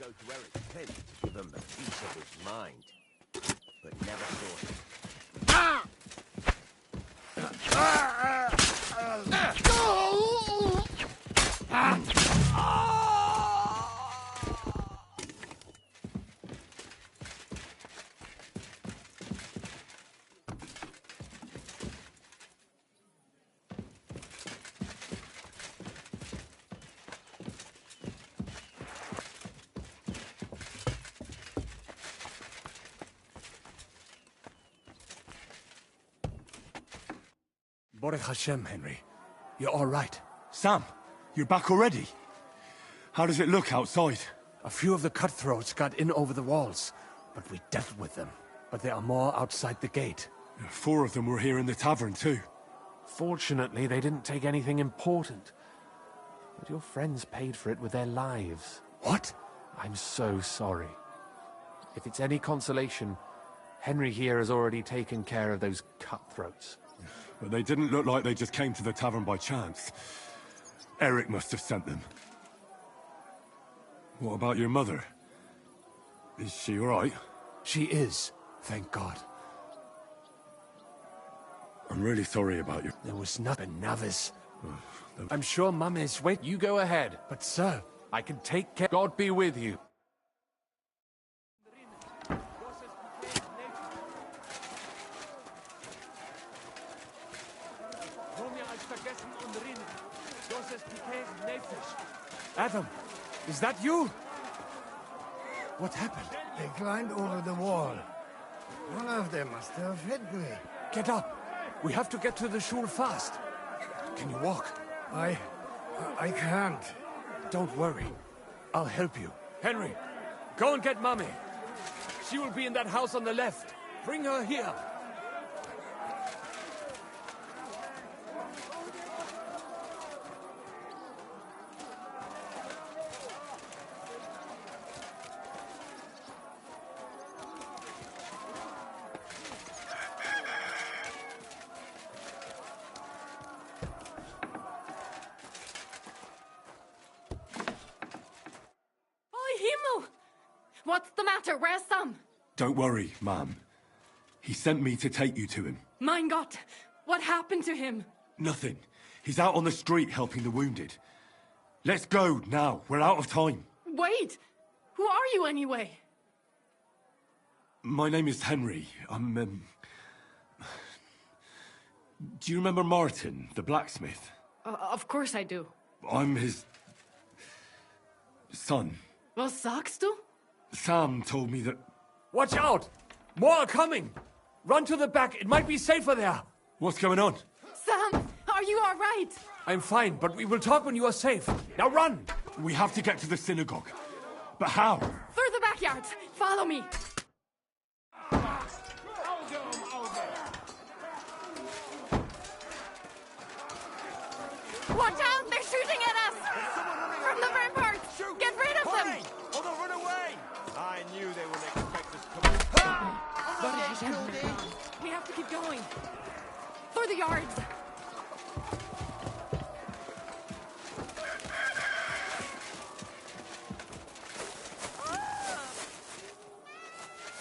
go to Eric's tent to give him the peace of his mind. But never thought it. Baruch Hashem, Henry. You're all right. Sam, you're back already? How does it look outside? A few of the cutthroats got in over the walls, but we dealt with them. But there are more outside the gate. 4 of them were here in the tavern too. Fortunately, they didn't take anything important. But your friends paid for it with their lives. What? I'm so sorry. If it's any consolation, Henry here has already taken care of those cutthroats. But they didn't look like they just came to the tavern by chance. Eric must have sent them. What about your mother? Is she all right? She is, thank God. I'm really sorry about you. There was nothing, Navis. I'm sure Mum is... Wait, you go ahead. But sir, I can take care... God be with you. Adam, is that you? What happened? They climbed over the wall. One of them must have hit me. Get up. We have to get to the shul fast. Can you walk? I can't. Don't worry. I'll help you. Henry, go and get Mummy. She will be in that house on the left. Bring her here. What's the matter? Where's Sam? Don't worry, ma'am. He sent me to take you to him. Mein Gott! What happened to him? Nothing. He's out on the street helping the wounded. Let's go now. We're out of time. Wait! Who are you anyway? My name is Henry. Do you remember Martin, the blacksmith? Of course I do. I'm his... son. Was sagst du? Sam told me that... Watch out! More are coming! Run to the back, it might be safer there! What's going on? Sam, are you all right? I'm fine, but we will talk when you are safe. Now run! We have to get to the synagogue. But how? Through the backyard. Follow me. Watch out! They're shooting at us! From the ramparts! Get rid of them! Oh, they'll run away! I knew they wouldn't expect us to come. We have to keep going. Through the yards.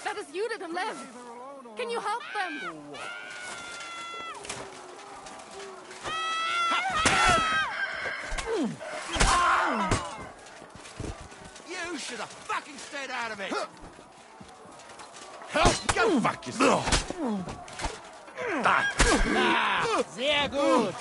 That is Judith and Lev. Can you help them? You should have fucking stayed out of it! Help! Go fuck yourself! Sehr gut!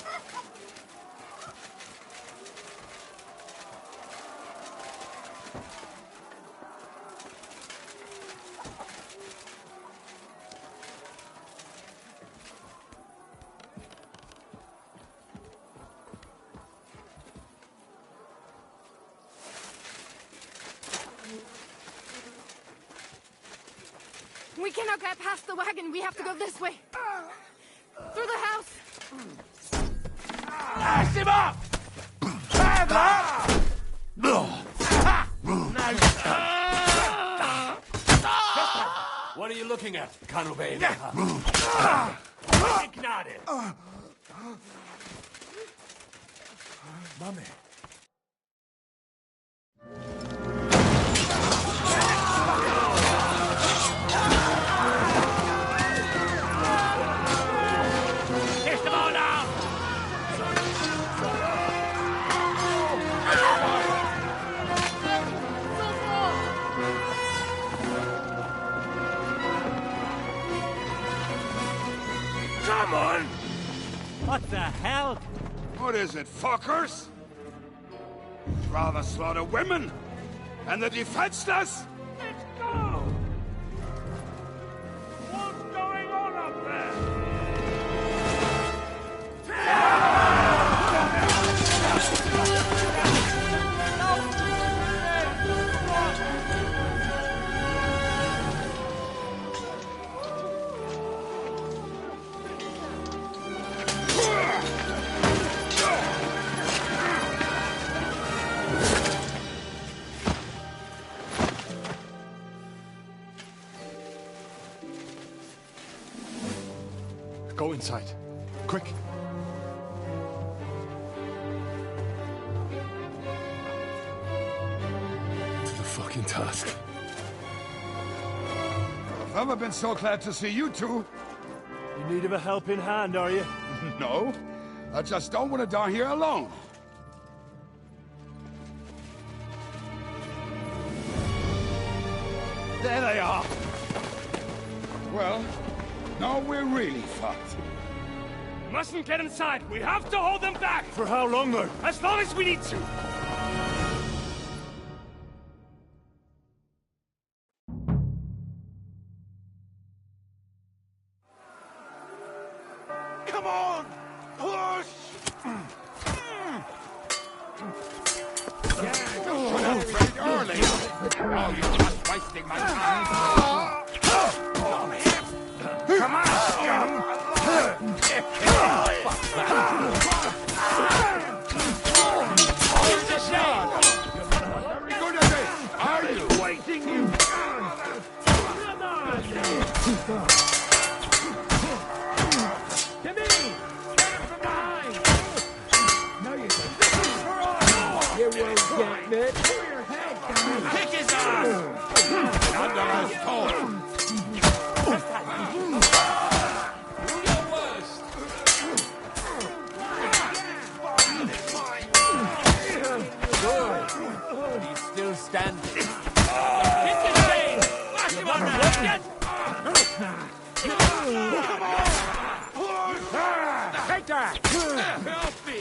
We cannot get past the wagon. We have to go this way. Through the house. Lash him up! What are you looking at, Kanubane? Ignite! Mummy. What the hell? What is it, fuckers? Rather slaughter women and the defenseless? Let's go! What's going on up there? Go inside. Quick. To the fucking task. I've never been so glad to see you two. In need of a helping hand, are you? No, I just don't want to die here alone. There they are. Well, now we're really fucked. Mustn't get inside. We have to hold them back. For how long, though? As long as we need to. Come on! Push! Early. Oh, you're just wasting my time. Come on, scum! Very good at this, are you? Waiting you. Come on! Come in! Get him from behind! No, you don't. You won't get me. Pull your head, come on. Kick his ass! Under his toe! He's still standing. Hit the chain! Smash him on the head! Take that! Help me!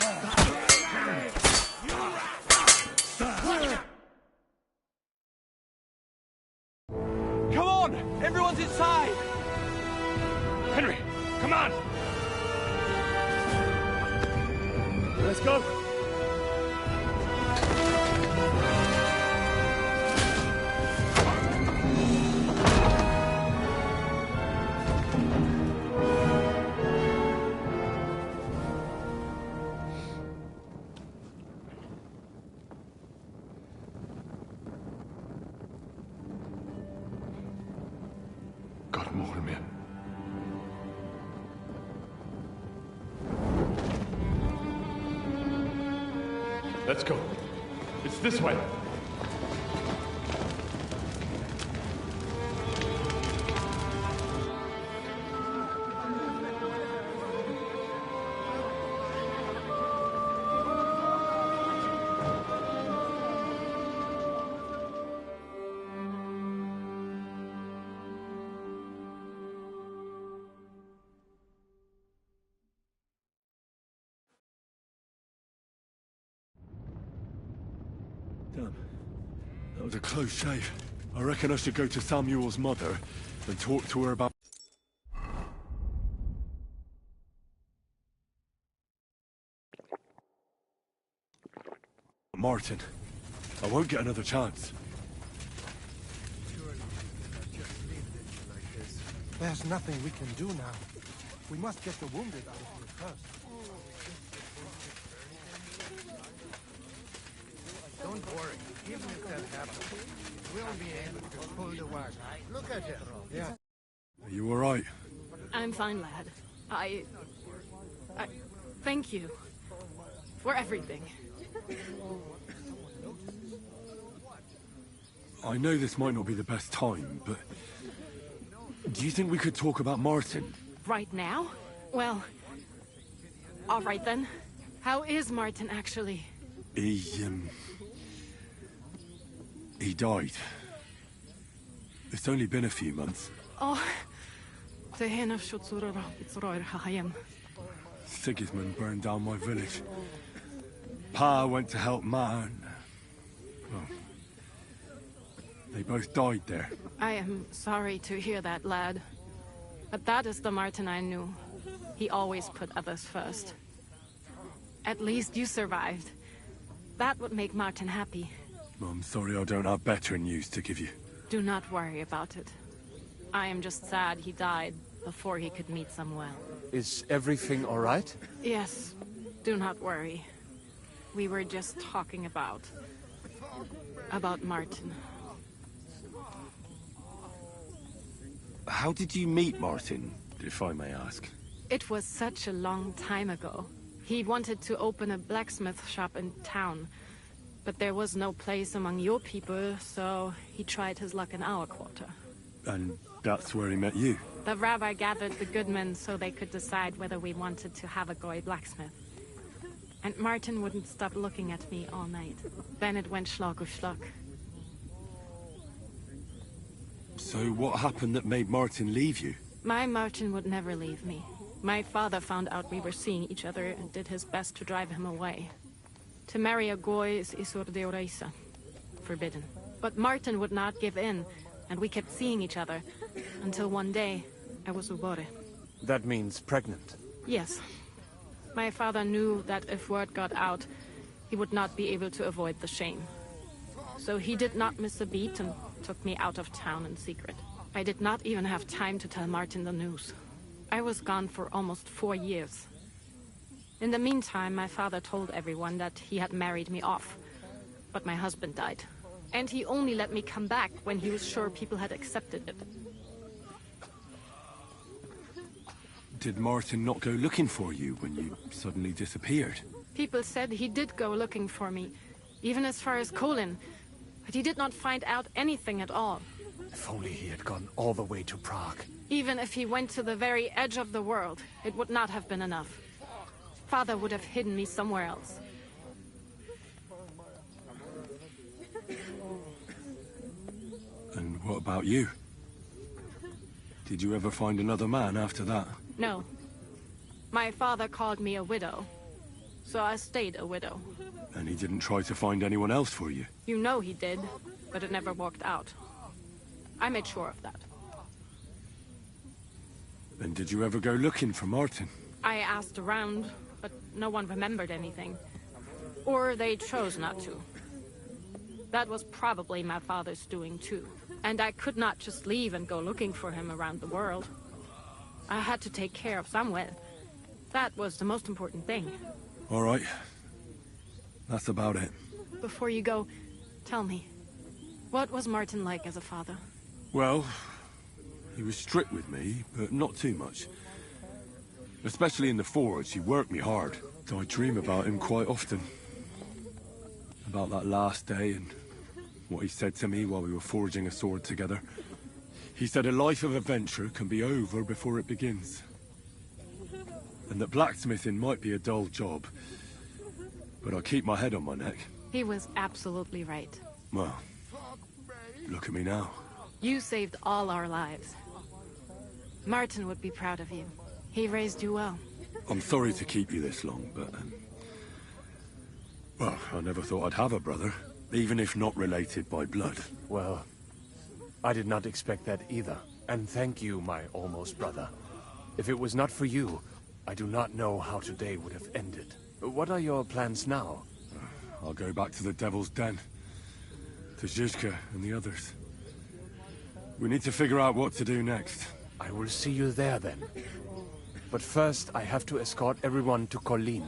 Come on! Everyone's inside! Henry, come on. Let's go! Got him, Bohemia. Let's go. It's this way. Damn. That was a close shave. I reckon I should go to Samuel's mother and talk to her about... Martin. I won't get another chance. There's nothing we can do now. We must get the wounded out of here first. Don't worry. Even if that happens, we'll be able to pull the wagon. Look at it. Yeah. Are you all right? I'm fine, lad. I thank you for everything. I know this might not be the best time, but... do you think we could talk about Martin? Right now? Well, all right then. How is Martin actually? He died. It's only been a few months. Oh, Sigismund burned down my village. Pa went to help Ma and... well, they both died there. I am sorry to hear that, lad. But that is the Martin I knew. He always put others first. At least you survived. That would make Martin happy. I'm sorry I don't have better news to give you. Do not worry about it. I am just sad he died before he could meet someone. Is everything all right? Yes, do not worry. We were just talking about Martin. How did you meet Martin, if I may ask? It was such a long time ago. He wanted to open a blacksmith shop in town, but there was no place among your people, so he tried his luck in our quarter. And that's where he met you? The rabbi gathered the good men so they could decide whether we wanted to have a goy blacksmith. And Martin wouldn't stop looking at me all night. Then it went schlag auf schlag. So what happened that made Martin leave you? My Martin would never leave me. My father found out we were seeing each other and did his best to drive him away. To marry a goy is isur deoraisa, forbidden. But Martin would not give in, and we kept seeing each other, until one day, I was ubore. That means pregnant. Yes. My father knew that if word got out, he would not be able to avoid the shame. So he did not miss a beat and took me out of town in secret. I did not even have time to tell Martin the news. I was gone for almost 4 years. In the meantime, my father told everyone that he had married me off. But my husband died. And he only let me come back when he was sure people had accepted it. Did Martin not go looking for you when you suddenly disappeared? People said he did go looking for me, even as far as Colin. But he did not find out anything at all. If only he had gone all the way to Prague. Even if he went to the very edge of the world, it would not have been enough. Father would have hidden me somewhere else. And what about you? Did you ever find another man after that? No. My father called me a widow, so I stayed a widow. And he didn't try to find anyone else for you? You know he did, but it never worked out. I made sure of that. And did you ever go looking for Martin? I asked around, but no one remembered anything. Or they chose not to. That was probably my father's doing too. And I could not just leave and go looking for him around the world. I had to take care of Samuel. That was the most important thing. All right. That's about it. Before you go, tell me, what was Martin like as a father? Well, he was strict with me, but not too much. Especially in the forge, he worked me hard. So I dream about him quite often. About that last day and what he said to me while we were forging a sword together. He said a life of adventure can be over before it begins. And that blacksmithing might be a dull job, but I keep my head on my neck. He was absolutely right. Well, look at me now. You saved all our lives. Martin would be proud of you. He raised you well. I'm sorry to keep you this long, but... well, I never thought I'd have a brother, even if not related by blood. Well, I did not expect that either. And thank you, my almost brother. If it was not for you, I do not know how today would have ended. What are your plans now? I'll go back to the Devil's Den. To Zizka and the others. We need to figure out what to do next. I will see you there then. But first, I have to escort everyone to Colleen.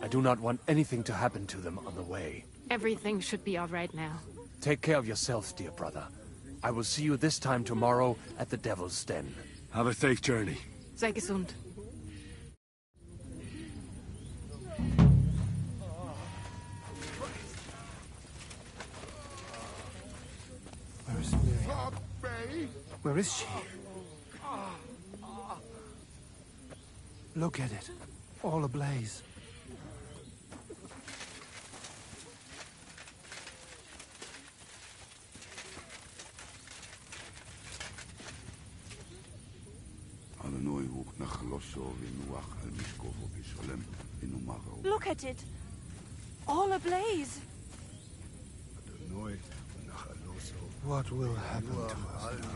I do not want anything to happen to them on the way. Everything should be all right now. Take care of yourself, dear brother. I will see you this time tomorrow at the Devil's Den. Have a safe journey. Sei gesund. Where is Miriam? Where is she? Look at it. All ablaze. Alle nooit ook naar Look at it. All ablaze. What will happen to us now?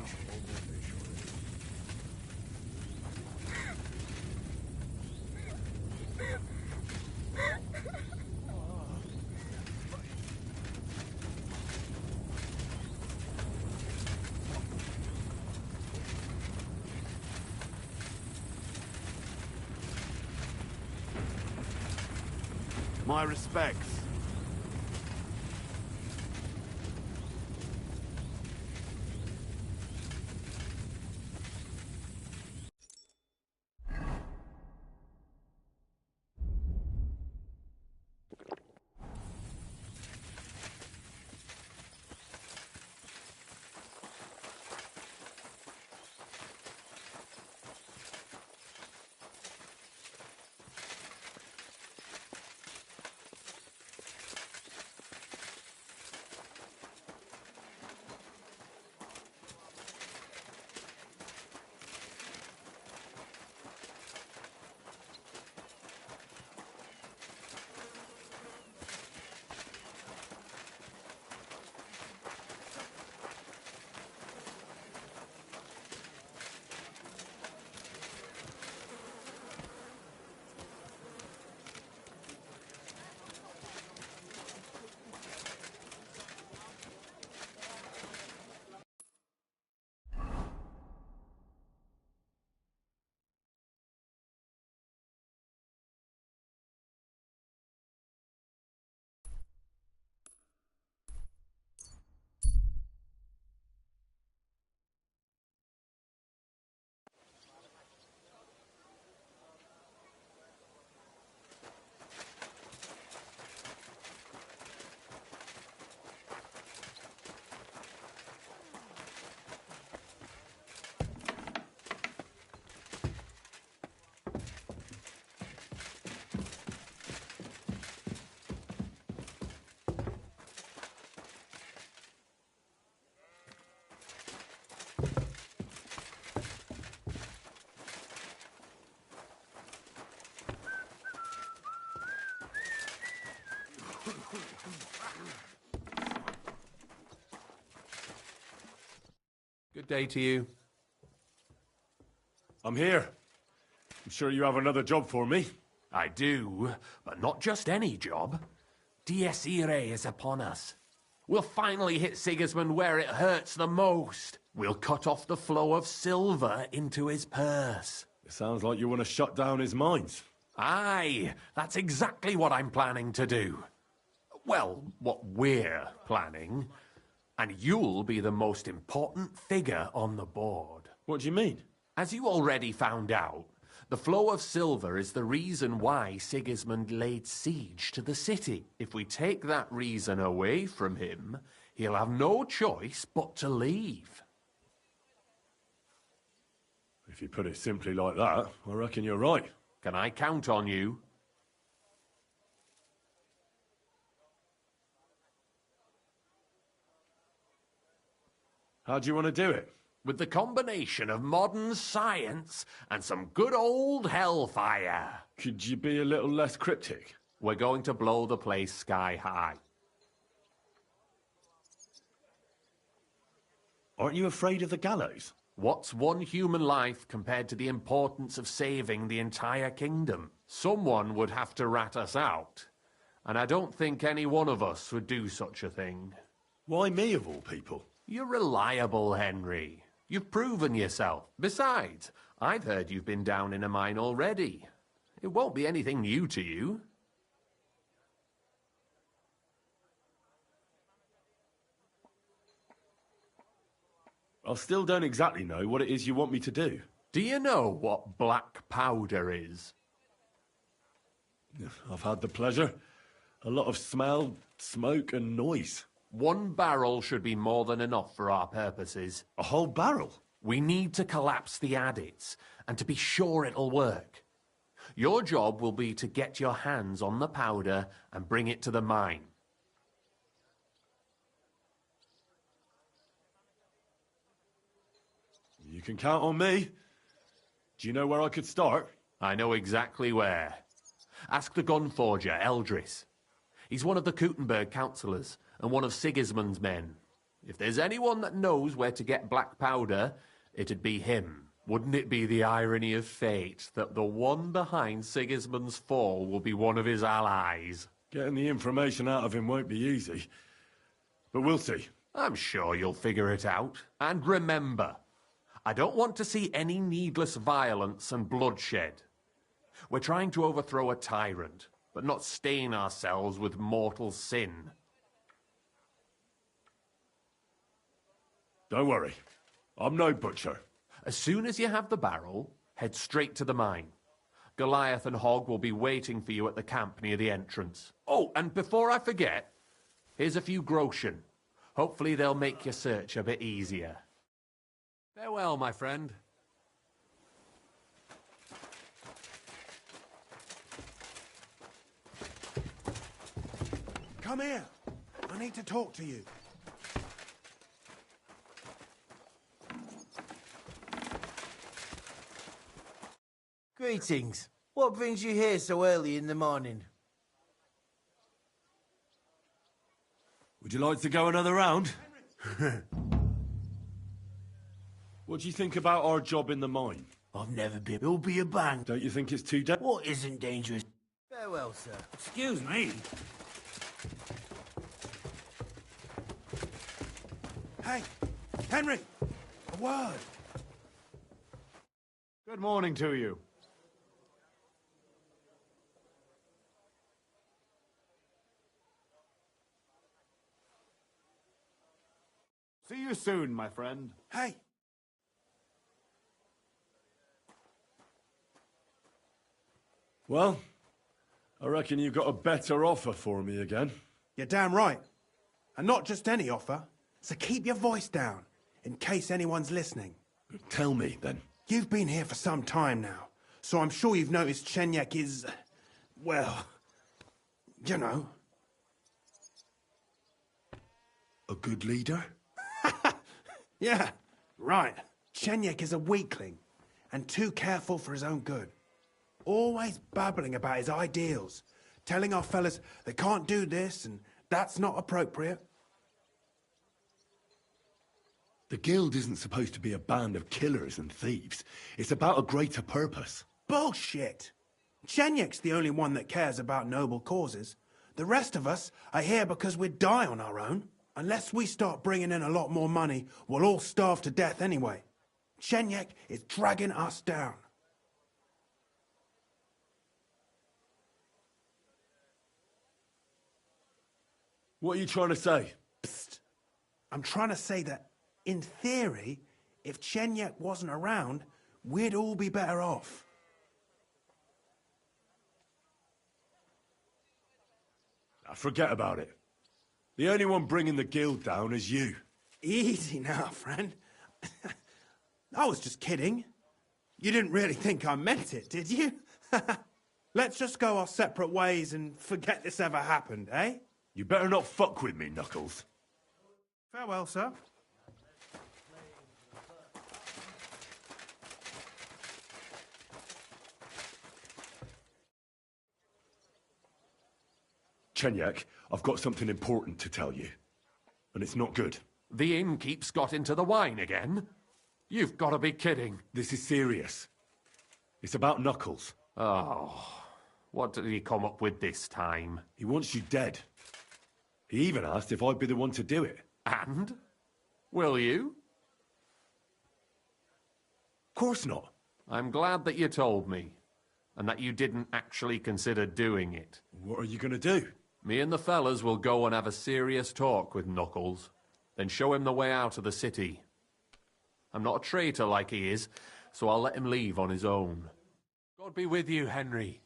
My respects. Good day to you. I'm here. I'm sure you have another job for me. I do, but not just any job. Dies Irae is upon us. We'll finally hit Sigismund where it hurts the most. We'll cut off the flow of silver into his purse. It sounds like you want to shut down his mines. Aye, that's exactly what I'm planning to do. Well, what we're planning. And you'll be the most important figure on the board. What do you mean? As you already found out, the flow of silver is the reason why Sigismund laid siege to the city. If we take that reason away from him, he'll have no choice but to leave. If you put it simply like that, I reckon you're right. Can I count on you? How do you want to do it? With the combination of modern science and some good old hellfire. Could you be a little less cryptic? We're going to blow the place sky high. Aren't you afraid of the gallows? What's one human life compared to the importance of saving the entire kingdom? Someone would have to rat us out. And I don't think any one of us would do such a thing. Why me, of all people? You're reliable, Henry. You've proven yourself. Besides, I've heard you've been down in a mine already. It won't be anything new to you. I still don't exactly know what it is you want me to do. Do you know what black powder is? I've had the pleasure. A lot of smell, smoke and noise. 1 barrel should be more than enough for our purposes. A whole barrel? We need to collapse the adits, and to be sure it'll work. Your job will be to get your hands on the powder and bring it to the mine. You can count on me. Do you know where I could start? I know exactly where. Ask the gun forger, Eldris. He's one of the Kuttenberg councillors, and one of Sigismund's men. If there's anyone that knows where to get black powder, it'd be him. Wouldn't it be the irony of fate that the one behind Sigismund's fall will be one of his allies? Getting the information out of him won't be easy. But we'll see. I'm sure you'll figure it out. And remember, I don't want to see any needless violence and bloodshed. We're trying to overthrow a tyrant, but not stain ourselves with mortal sin. Don't worry. I'm no butcher. As soon as you have the barrel, head straight to the mine. Goliath and Hogg will be waiting for you at the camp near the entrance. Oh, and before I forget, here's a few groschen. Hopefully they'll make your search a bit easier. Farewell, my friend. Come here. I need to talk to you. Greetings. What brings you here so early in the morning? Would you like to go another round? What do you think about our job in the mine? I've never been. It'll be a bang. Don't you think it's too dangerous? What isn't dangerous? Farewell, sir. Excuse me. Hey, Henry, a word. Good morning to you. See you soon, my friend. Hey. Well, I reckon you've got a better offer for me again. You're damn right. And not just any offer. So keep your voice down, in case anyone's listening. Tell me, then. You've been here for some time now, so I'm sure you've noticed Chenyek is, well, you know. A good leader? Yeah, right. Chenyek is a weakling, and too careful for his own good. Always babbling about his ideals, telling our fellas they can't do this and that's not appropriate. The guild isn't supposed to be a band of killers and thieves. It's about a greater purpose. Bullshit! Chenyek's the only one that cares about noble causes. The rest of us are here because we'd die on our own. Unless we start bringing in a lot more money, we'll all starve to death anyway. Chenyek is dragging us down. What are you trying to say? Psst. I'm trying to say that, in theory, if Chenyek wasn't around, we'd all be better off. Forget about it. The only one bringing the guild down is you. Easy now, friend. I was just kidding. You didn't really think I meant it, did you? Let's just go our separate ways and forget this ever happened, eh? You better not fuck with me, Knuckles. Farewell, sir. Chenyek, I've got something important to tell you. And it's not good. The innkeep's got into the wine again? You've got to be kidding. This is serious. It's about Knuckles. Oh, what did he come up with this time? He wants you dead. He even asked if I'd be the one to do it. And? Will you? Of course not. I'm glad that you told me, and that you didn't actually consider doing it. What are you going to do? Me and the fellas will go and have a serious talk with Knuckles, then show him the way out of the city. I'm not a traitor like he is, so I'll let him leave on his own. God be with you, Henry.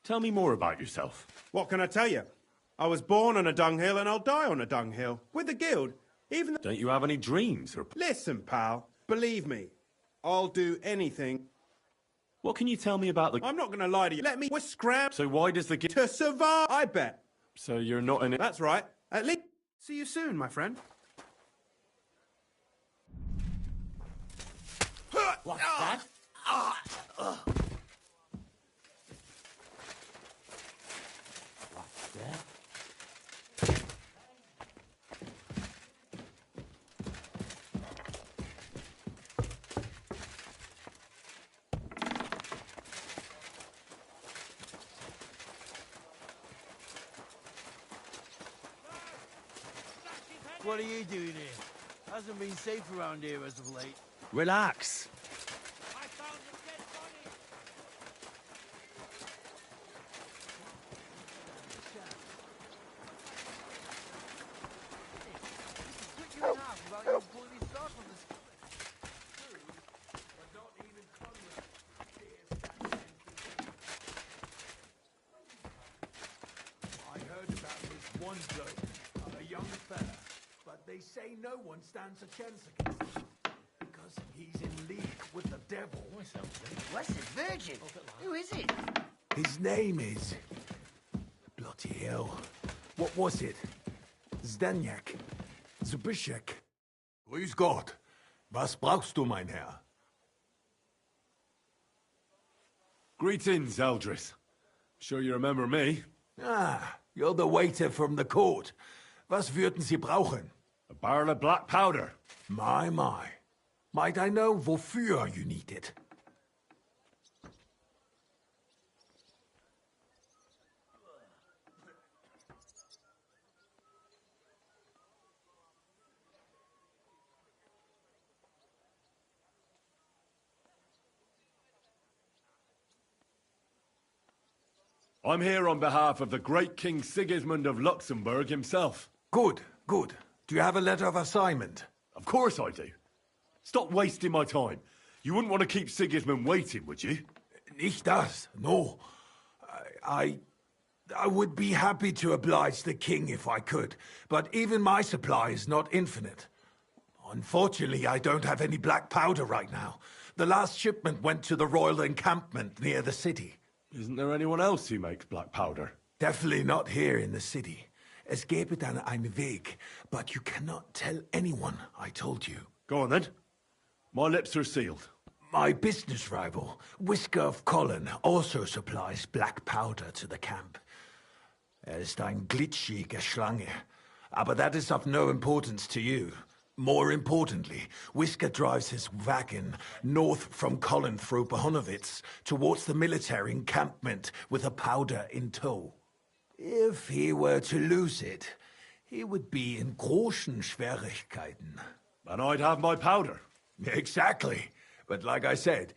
Tell me more about yourself. What can I tell you? I was born on a dunghill and I'll die on a dunghill. With the guild, even the... Don't you have any dreams or... Listen, pal. Believe me. I'll do anything. What can you tell me about the... I'm not going to lie to you. Let me... We're scram... So why does the... To survive, I bet. So you're not in it... That's right. At least... See you soon, my friend. What's that? What's that? What are you doing here? Hasn't been safe around here as of late. Relax. I heard about this one bloke, a young fella, but they say no one stands a chance against him because he's in league with the devil. What's it, Virgin? Who is it? His name is... Bloody hell. What was it? Zdanyak. Zbyszek. Grüß Gott. Was brauchst du, mein Herr? Greetings, Eldris. Sure you remember me? Ah, you're the waiter from the court. Was würden Sie brauchen? A barrel of black powder. My. Might I know wofür you need it? I'm here on behalf of the great King Sigismund of Luxembourg himself. Good. Do you have a letter of assignment? Of course I do. Stop wasting my time. You wouldn't want to keep Sigismund waiting, would you? Nicht das, no. I would be happy to oblige the king if I could, but even my supply is not infinite. Unfortunately, I don't have any black powder right now. The last shipment went to the royal encampment near the city. Isn't there anyone else who makes black powder? Definitely not here in the city. Es gäbe dann einen Weg, but you cannot tell anyone I told you. Go on then. My lips are sealed. My business rival, Whisker of Colin, also supplies black powder to the camp. Ist ein glitschige Schlange, aber that is of no importance to you. More importantly, Whisker drives his wagon north from Colin through Bohemia towards the military encampment with a powder in tow. If he were to lose it, he would be in großen Schwierigkeiten. And I'd have my powder. Exactly. But like I said,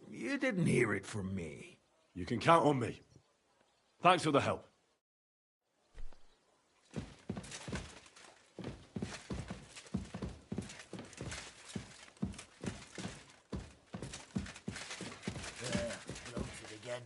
you didn't hear it from me. You can count on me. Thanks for the help. Bloated again.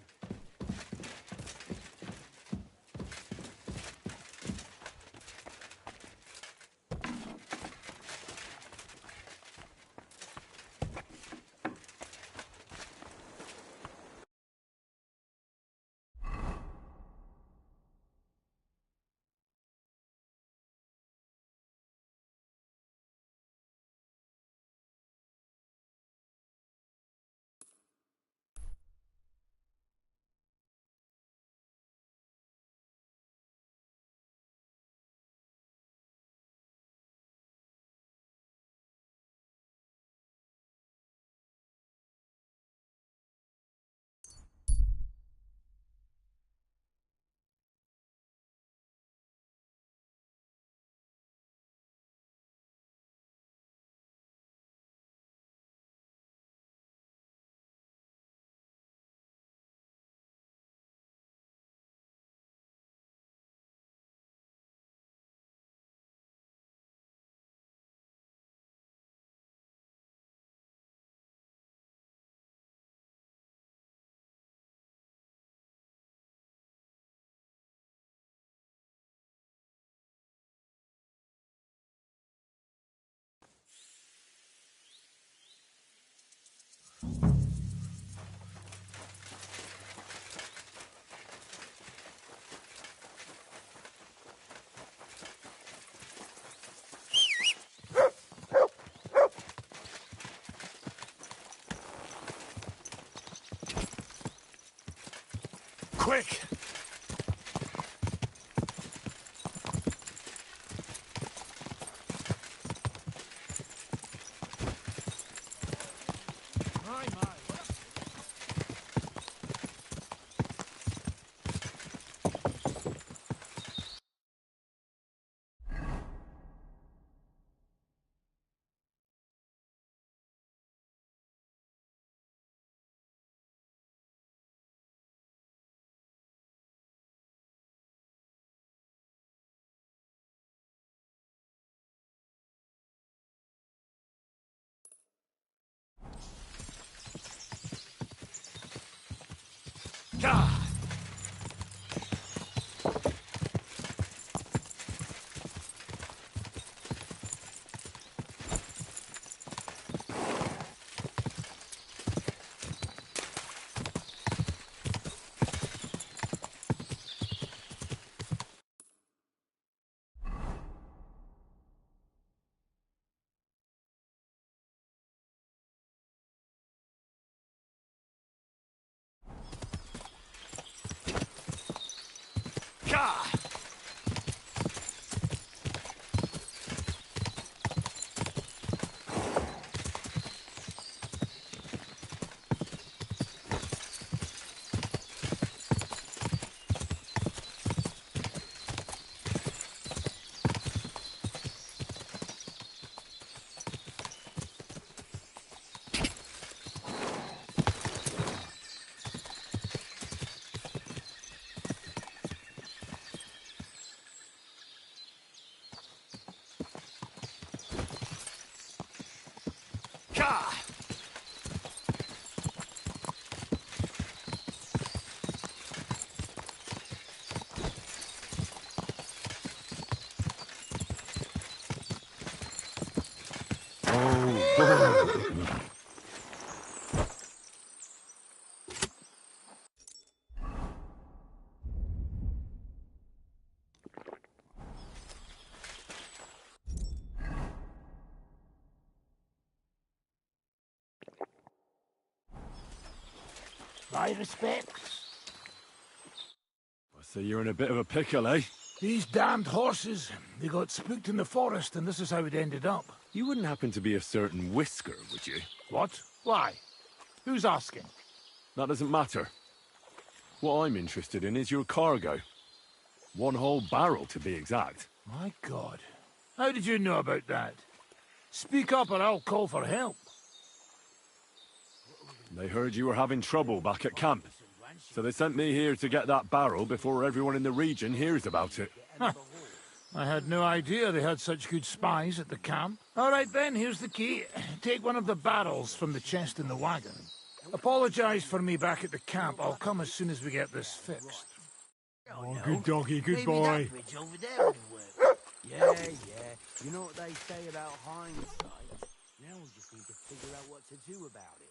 quick! God! God! God! My respects. So you're in a bit of a pickle, eh? These damned horses, they got spooked in the forest, and this is how it ended up. You wouldn't happen to be a certain Whisker, would you? What? Why? Who's asking? That doesn't matter. What I'm interested in is your cargo. One whole barrel, to be exact. My God. How did you know about that? Speak up or I'll call for help. They heard you were having trouble back at camp. So they sent me here to get that barrel before everyone in the region hears about it. Huh. I had no idea they had such good spies at the camp. All right then, here's the key. Take one of the barrels from the chest in the wagon. Apologize for me back at the camp. I'll come as soon as we get this fixed. Oh, good doggy, good Maybe boy. that bridge over there would work. Yeah. You know what they say about hindsight? Now we just need to figure out what to do about it.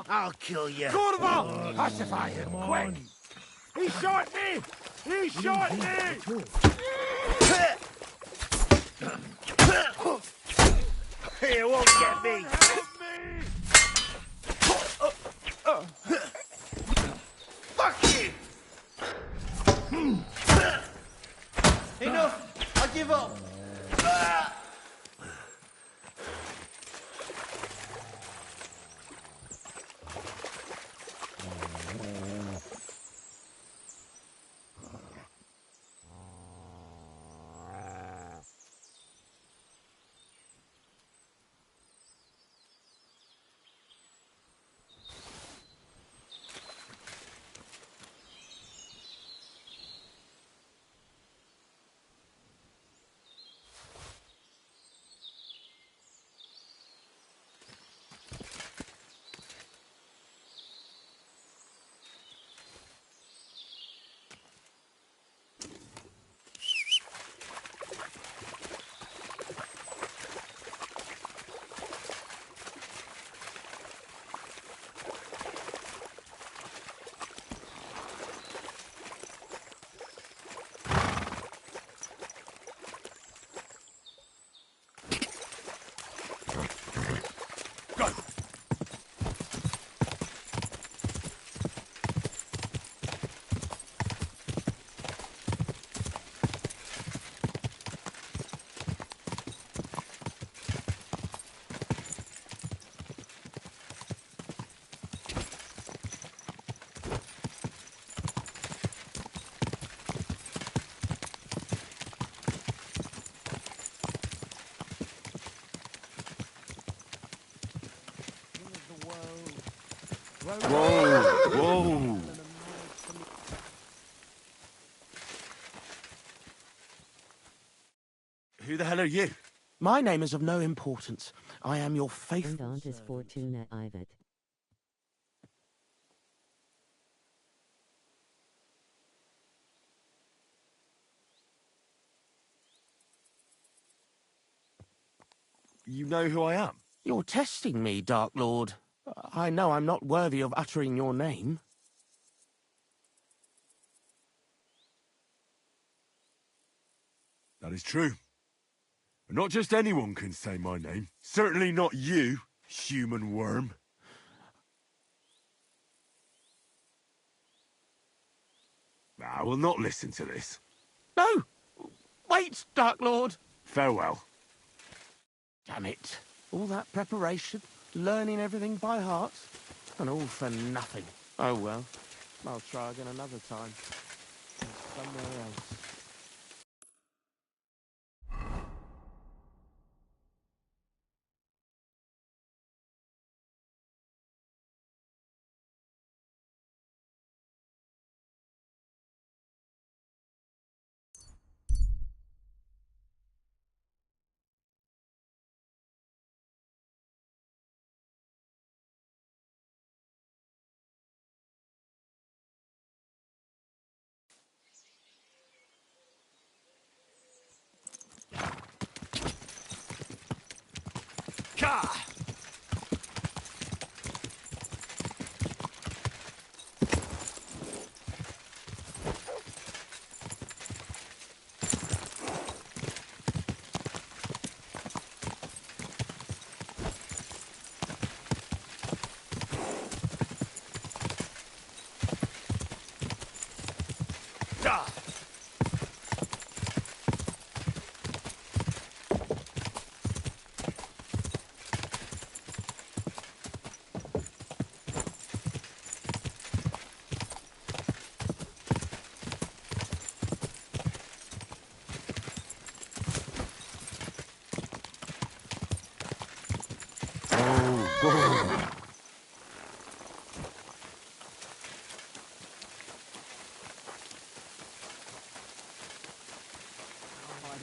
I'll kill you. Kurva! Pacify him, quick! He shot me! He shot me! He won't get me. Fuck you! Enough! I give up. Whoa! Whoa! Who the hell are you? My name is of no importance. I am your faithful Andant Fortuna Ivet. You know who I am? You're testing me, Dark Lord. I know I'm not worthy of uttering your name. That is true. But not just anyone can say my name. Certainly not you, human worm. I will not listen to this. No! Wait, Dark Lord! Farewell. Damn it. All that preparation, learning everything by heart, and all for nothing. Oh well, I'll try again another time. Somewhere else.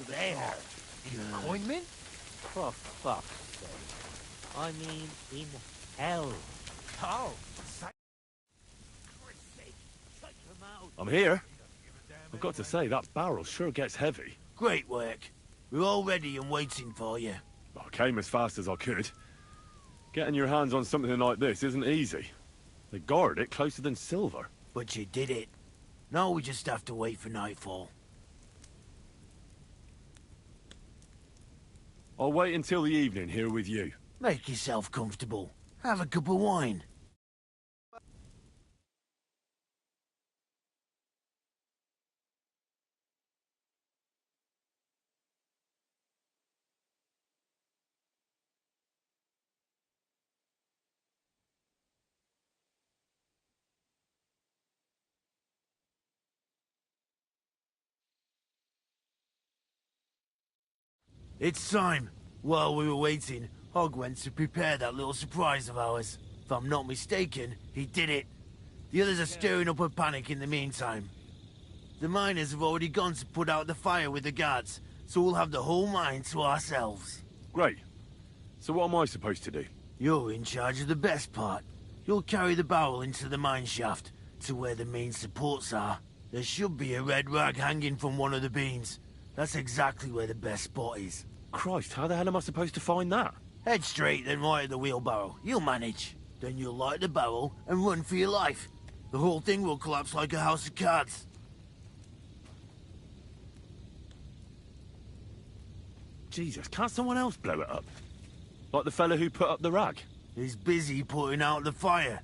There. In Coinman? For fuck's sake. I mean, in hell. Oh, I'm here. I've got to say, that barrel sure gets heavy. Great work. We're all ready and waiting for you. I came as fast as I could. Getting your hands on something like this isn't easy. They guard it closer than silver. But you did it. Now we just have to wait for nightfall. I'll wait until the evening here with you. Make yourself comfortable. Have a cup of wine. It's time. While we were waiting, Hog went to prepare that little surprise of ours. If I'm not mistaken, he did it. The others are stirring up a panic in the meantime. The miners have already gone to put out the fire with the guards, so we'll have the whole mine to ourselves. Great. So what am I supposed to do? You're in charge of the best part. You'll carry the barrel into the mine shaft, to where the main supports are. There should be a red rag hanging from one of the beams. That's exactly where the best spot is. Christ, how the hell am I supposed to find that? Head straight, then right at the wheelbarrow. You'll manage. Then you'll light the barrel and run for your life. The whole thing will collapse like a house of cards. Jesus, can't someone else blow it up? Like the fella who put up the rag? He's busy putting out the fire.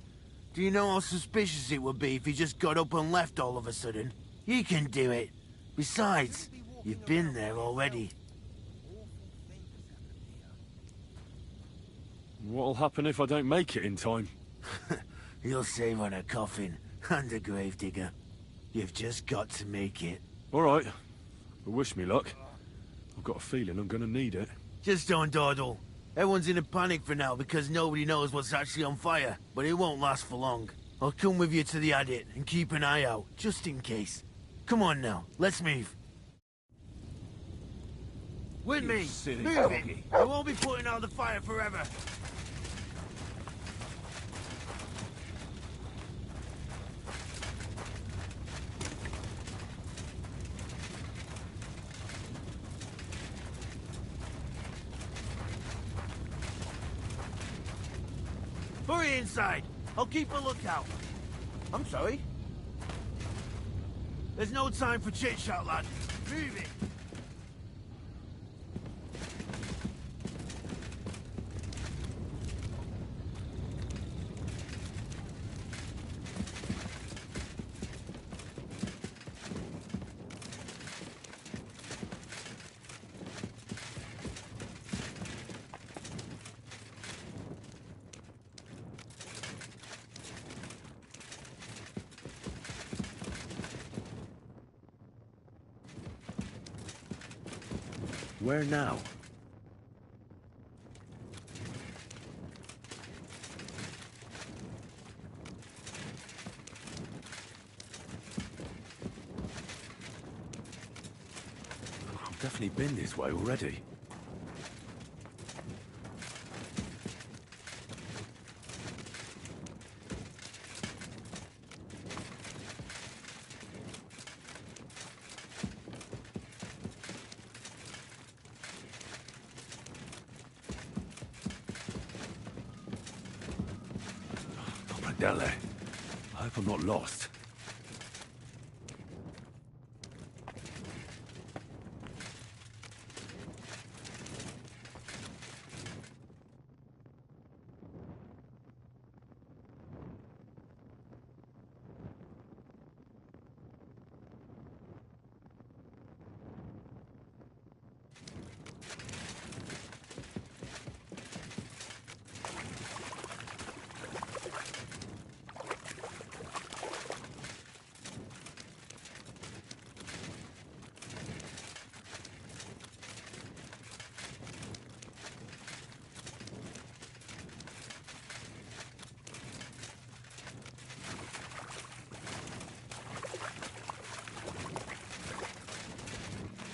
Do you know how suspicious it would be if he just got up and left all of a sudden? He can do it. Besides, you've been there already. What'll happen if I don't make it in time? You'll save on a coffin and a gravedigger. You've just got to make it. All right. Well, wish me luck. I've got a feeling I'm gonna need it. Just don't dawdle. Everyone's in a panic for now because nobody knows what's actually on fire, but it won't last for long. I'll come with you to the adit and keep an eye out, just in case. Come on now, let's move. With me! Move it! I won't be putting out the fire forever! Hurry inside! I'll keep a lookout. I'm sorry? There's no time for chit-chat, lad. Move it! Where now? I've definitely been this way already. Dele. I hope I'm not lost.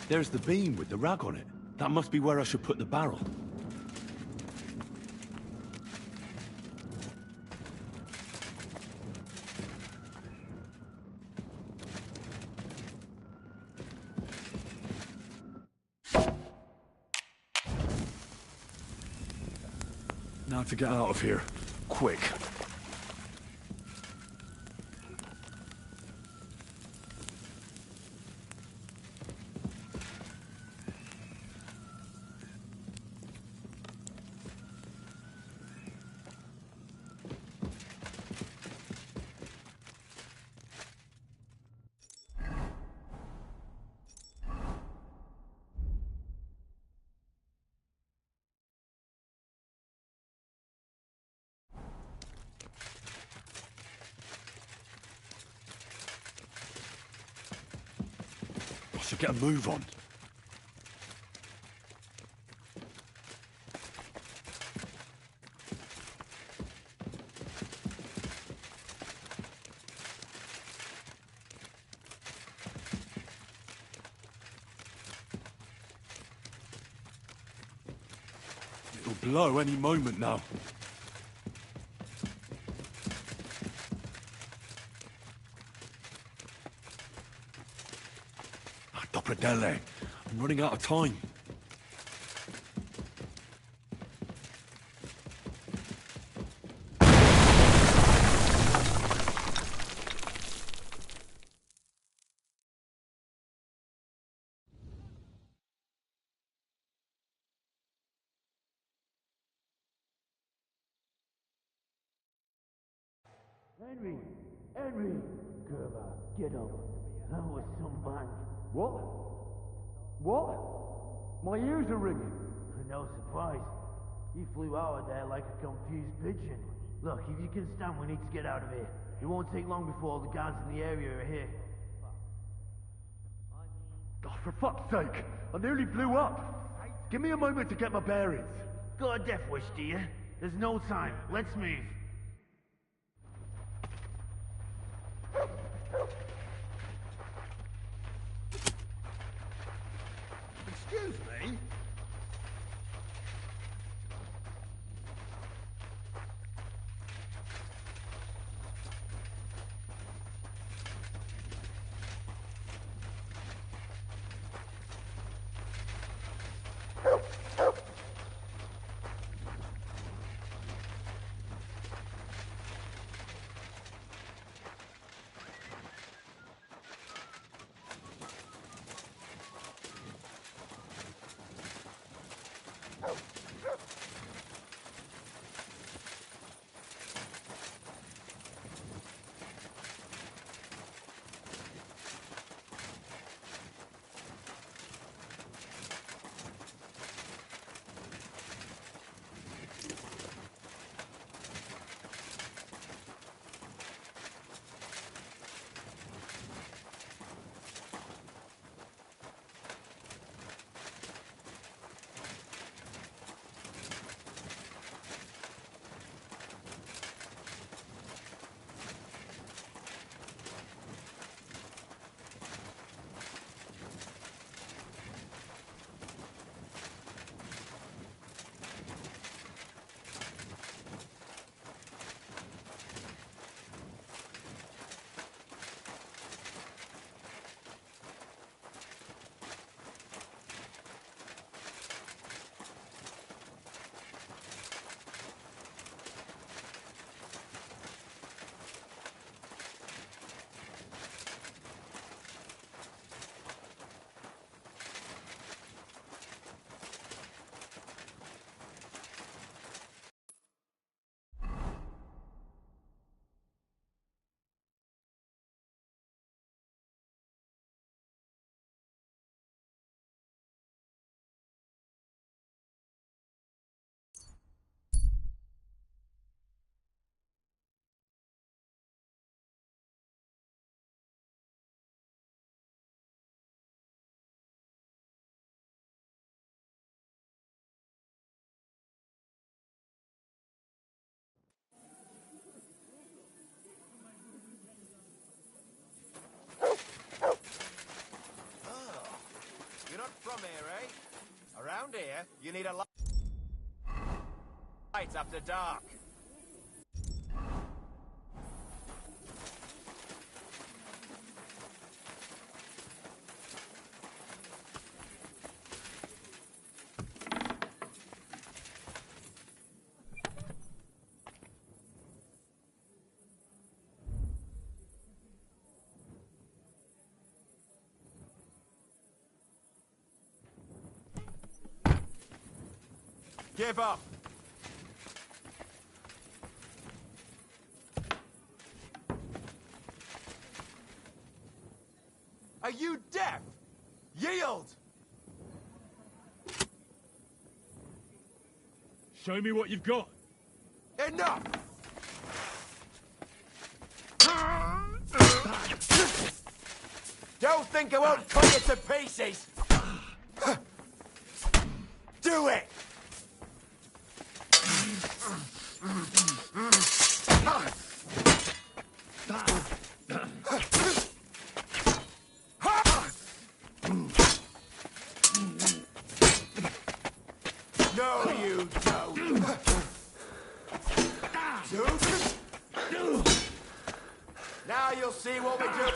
There's the beam with the rag on it. That must be where I should put the barrel. Now to get out of here. Quick. I should get a move on. It'll blow any moment now. Dele. I'm running out of time. Henry! Henry! Gerber, get up. That was some bang. What? What? My ears are ringing. No surprise. You flew out of there like a confused pigeon. Look, if you can stand, we need to get out of here. It won't take long before all the guards in the area are here. Oh, for fuck's sake! I nearly blew up! Give me a moment to get my bearings. Got a death wish, do you? There's no time. Let's move. Excuse me? You're not from here, eh? Around here, you need a light after dark. Give up! Are you deaf? Yield! Show me what you've got. Enough! Don't think I won't cut you to pieces! Do it! No, you don't. Now you'll see what we do.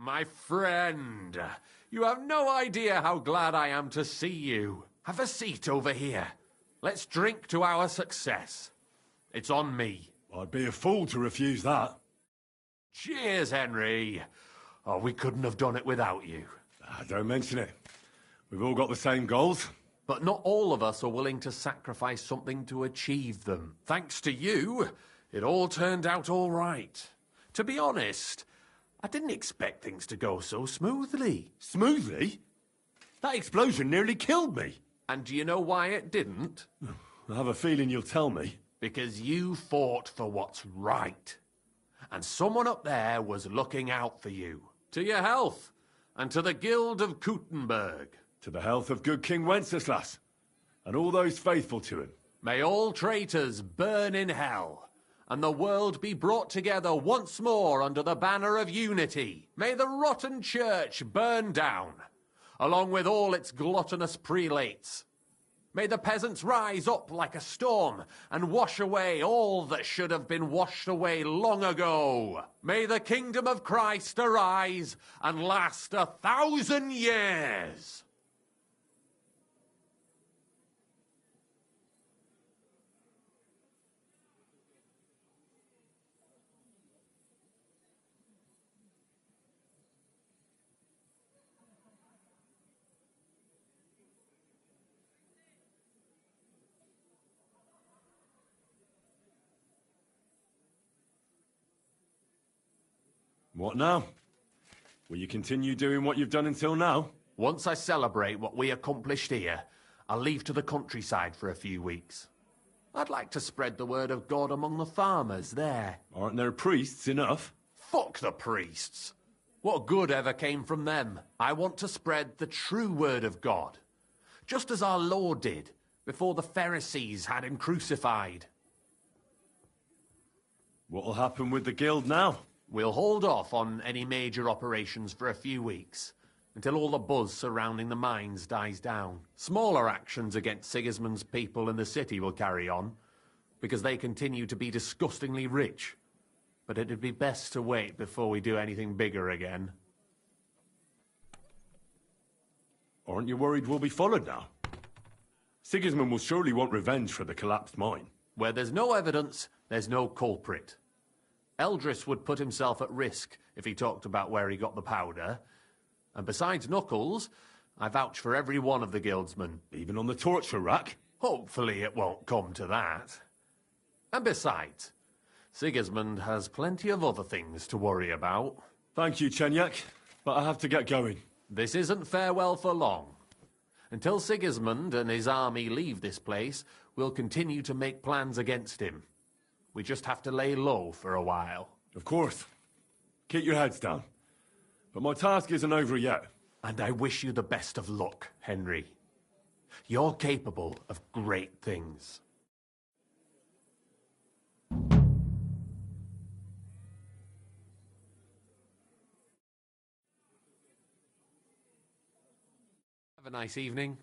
my friend. You have no idea how glad I am to see you. Have a seat over here. Let's drink to our success. It's on me. I'd be a fool to refuse that. Cheers, Henry. Oh, we couldn't have done it without you. Don't mention it. We've all got the same goals. But not all of us are willing to sacrifice something to achieve them. Thanks to you, it all turned out all right. To be honest, I didn't expect things to go so smoothly. Smoothly? That explosion nearly killed me. And do you know why it didn't? I have a feeling you'll tell me. Because you fought for what's right. And someone up there was looking out for you. To your health, and to the Guild of Kuttenberg. To the health of good King Wenceslas, and all those faithful to him. May all traitors burn in hell, and the world be brought together once more under the banner of unity. May the rotten church burn down, along with all its gluttonous prelates. May the peasants rise up like a storm and wash away all that should have been washed away long ago. May the kingdom of Christ arise and last 1,000 years. What now? Will you continue doing what you've done until now? Once I celebrate what we accomplished here, I'll leave to the countryside for a few weeks. I'd like to spread the word of God among the farmers there. Aren't there priests enough? Fuck the priests. What good ever came from them? I want to spread the true word of God, just as our Lord did before the Pharisees had him crucified. What'll happen with the guild now? We'll hold off on any major operations for a few weeks, until all the buzz surrounding the mines dies down. Smaller actions against Sigismund's people in the city will carry on, because they continue to be disgustingly rich. But it'd be best to wait before we do anything bigger again. Aren't you worried we'll be followed now? Sigismund will surely want revenge for the collapsed mine. Where there's no evidence, there's no culprit. Eldris would put himself at risk if he talked about where he got the powder. And besides Knuckles, I vouch for every one of the guildsmen. Even on the torture rack? Hopefully it won't come to that. And besides, Sigismund has plenty of other things to worry about. Thank you, Chenyak, but I have to get going. This isn't farewell for long. Until Sigismund and his army leave this place, we'll continue to make plans against him. We just have to lay low for a while. Of course. Keep your heads down. But my task isn't over yet. And I wish you the best of luck, Henry. You're capable of great things. Have a nice evening.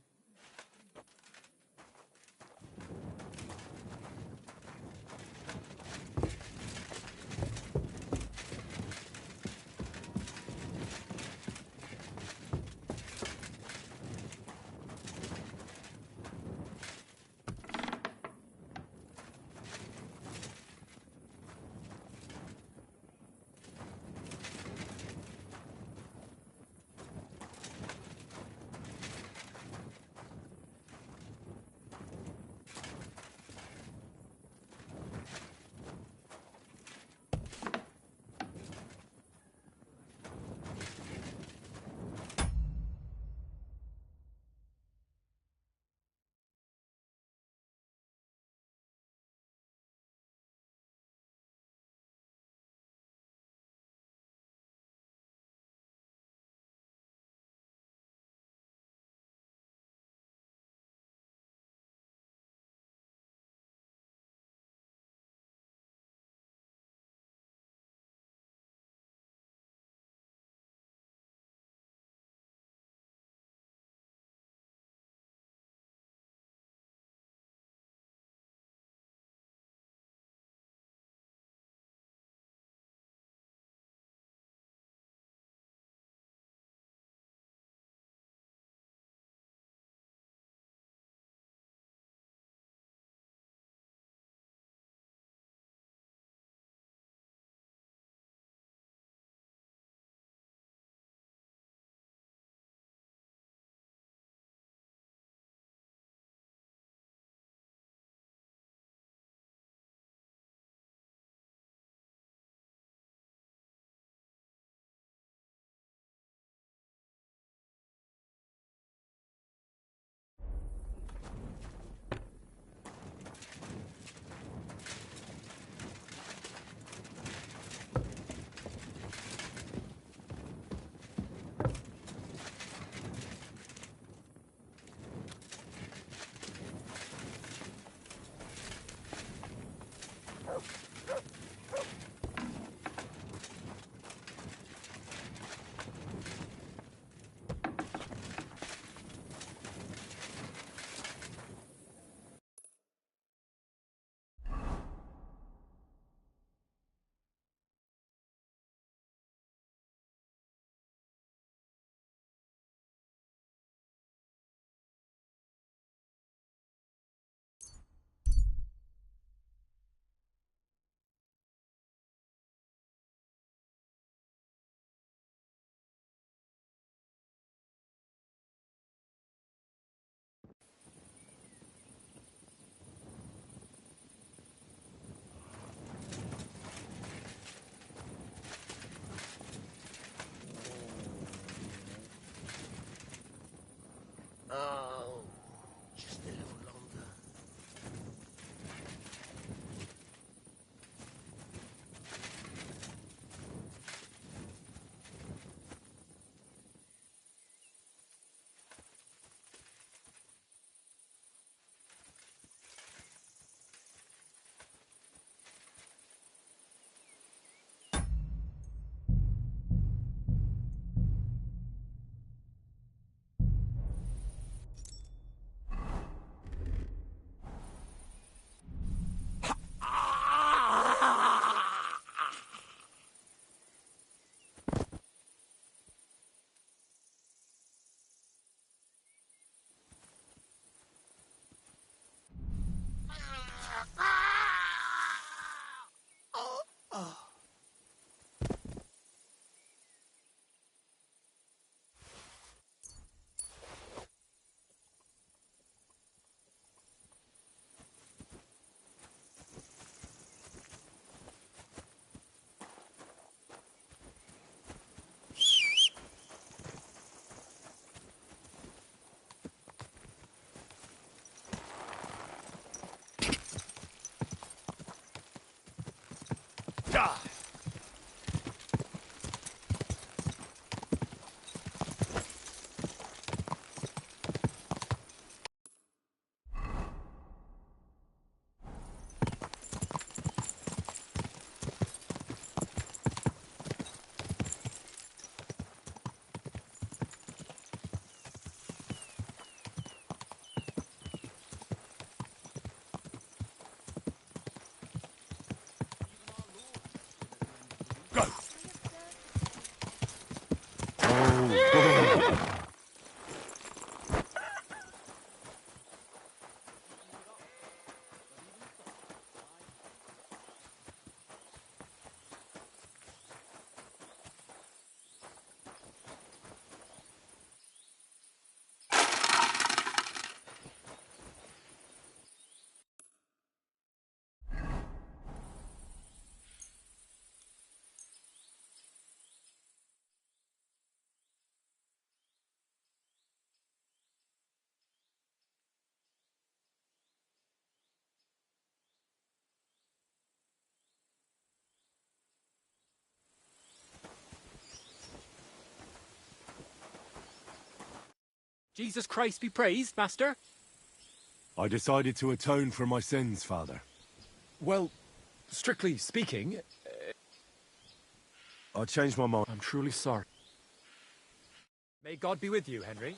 Jesus Christ be praised, Master. I decided to atone for my sins, Father. Well, strictly speaking... I changed my mind. I'm truly sorry. May God be with you, Henry.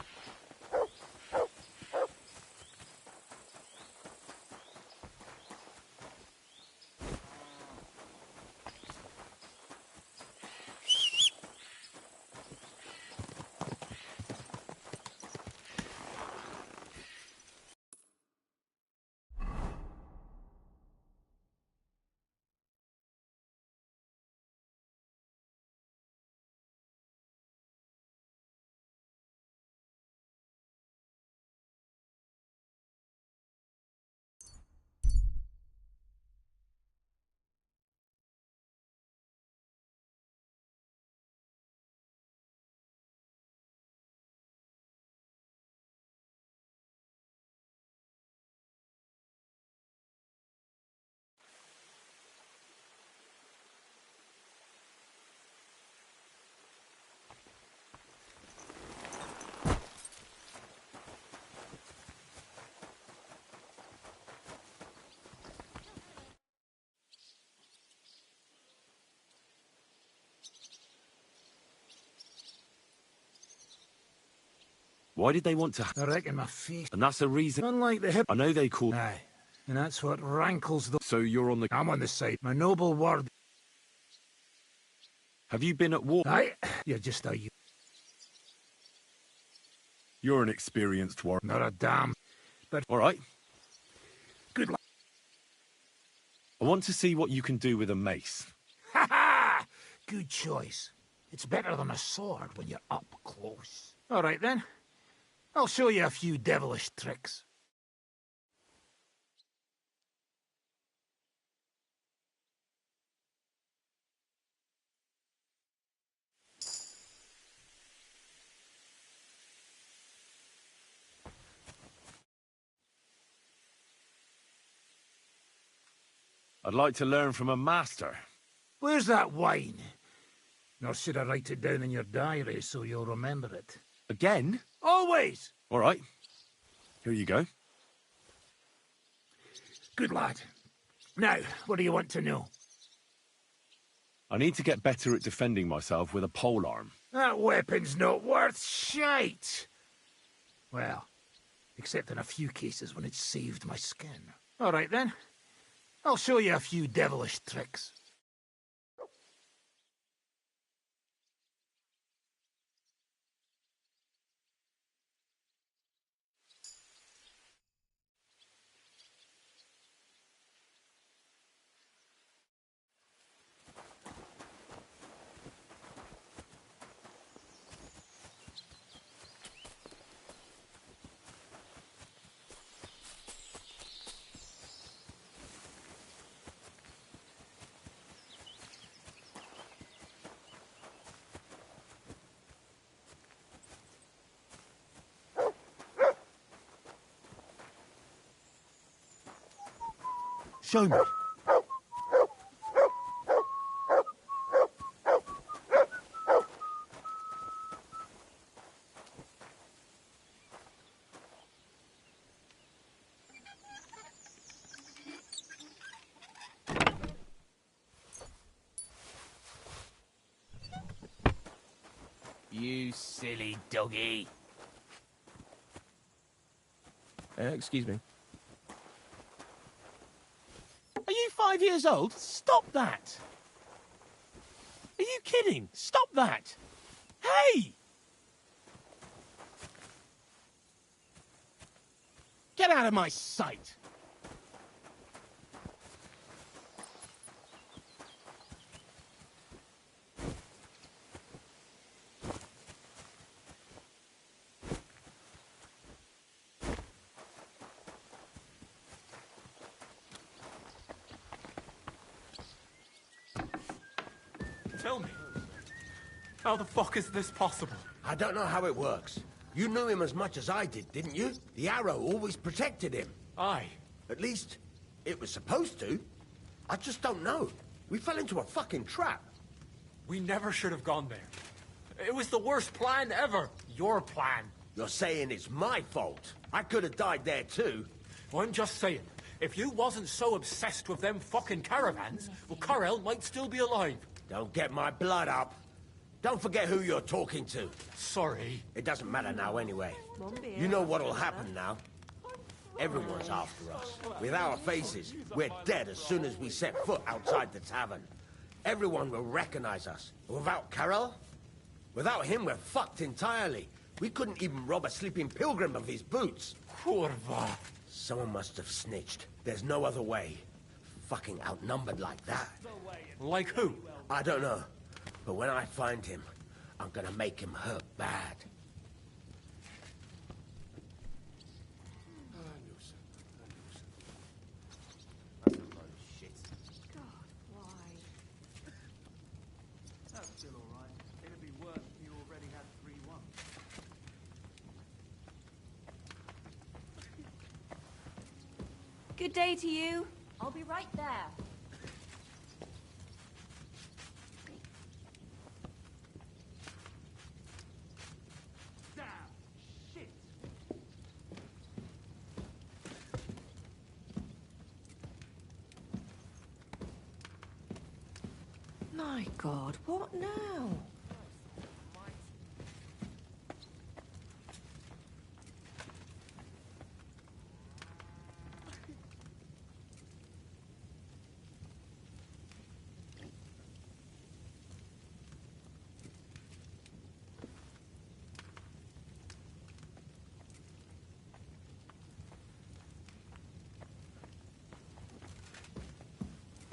Why did they want to... I reckon my face. And that's the reason... Unlike the hip. I know they call... Aye. And that's what rankles the... So you're on the... I'm on the side. My noble word. Have you been at war? Aye. You're just a... You're an experienced warrior. Not a damn. But... All right. Good luck. I want to see what you can do with a mace. Ha ha! Good choice. It's better than a sword when you're up close. All right, then. I'll show you a few devilish tricks. I'd like to learn from a master. Where's that wine? Nor should I write it down in your diary so you'll remember it. Again? Always! All right. Here you go. Good lad. Now, what do you want to know? I need to get better at defending myself with a polearm. That weapon's not worth shite. Well, except in a few cases when it's saved my skin. All right, then. I'll show you a few devilish tricks. Show me. You silly doggy. Excuse me. Are you 5 years old? Stop that! Are you kidding? Stop that! Hey! Get out of my sight! Tell me, how the fuck is this possible? I don't know how it works. You knew him as much as I did, didn't you? The arrow always protected him. Aye. At least, it was supposed to. I just don't know. We fell into a fucking trap. We never should have gone there. It was the worst plan ever. Your plan. You're saying it's my fault. I could have died there too. I'm just saying, if you wasn't so obsessed with them fucking caravans, well, Corel might still be alive. Don't get my blood up. Don't forget who you're talking to. Sorry. It doesn't matter now anyway. You know what'll happen now. Everyone's after us. With our faces, we're dead as soon as we set foot outside the tavern. Everyone will recognize us. Without Carol? Without him, we're fucked entirely. We couldn't even rob a sleeping pilgrim of his boots. Kurva. Someone must have snitched. There's no other way. Fucking outnumbered like that. Like who? I don't know. But when I find him, I'm gonna make him hurt bad. That's still alright. It'd be worse if you already had 3-1. Good day to you. I'll be right there. Damn! Shit! My God, what now?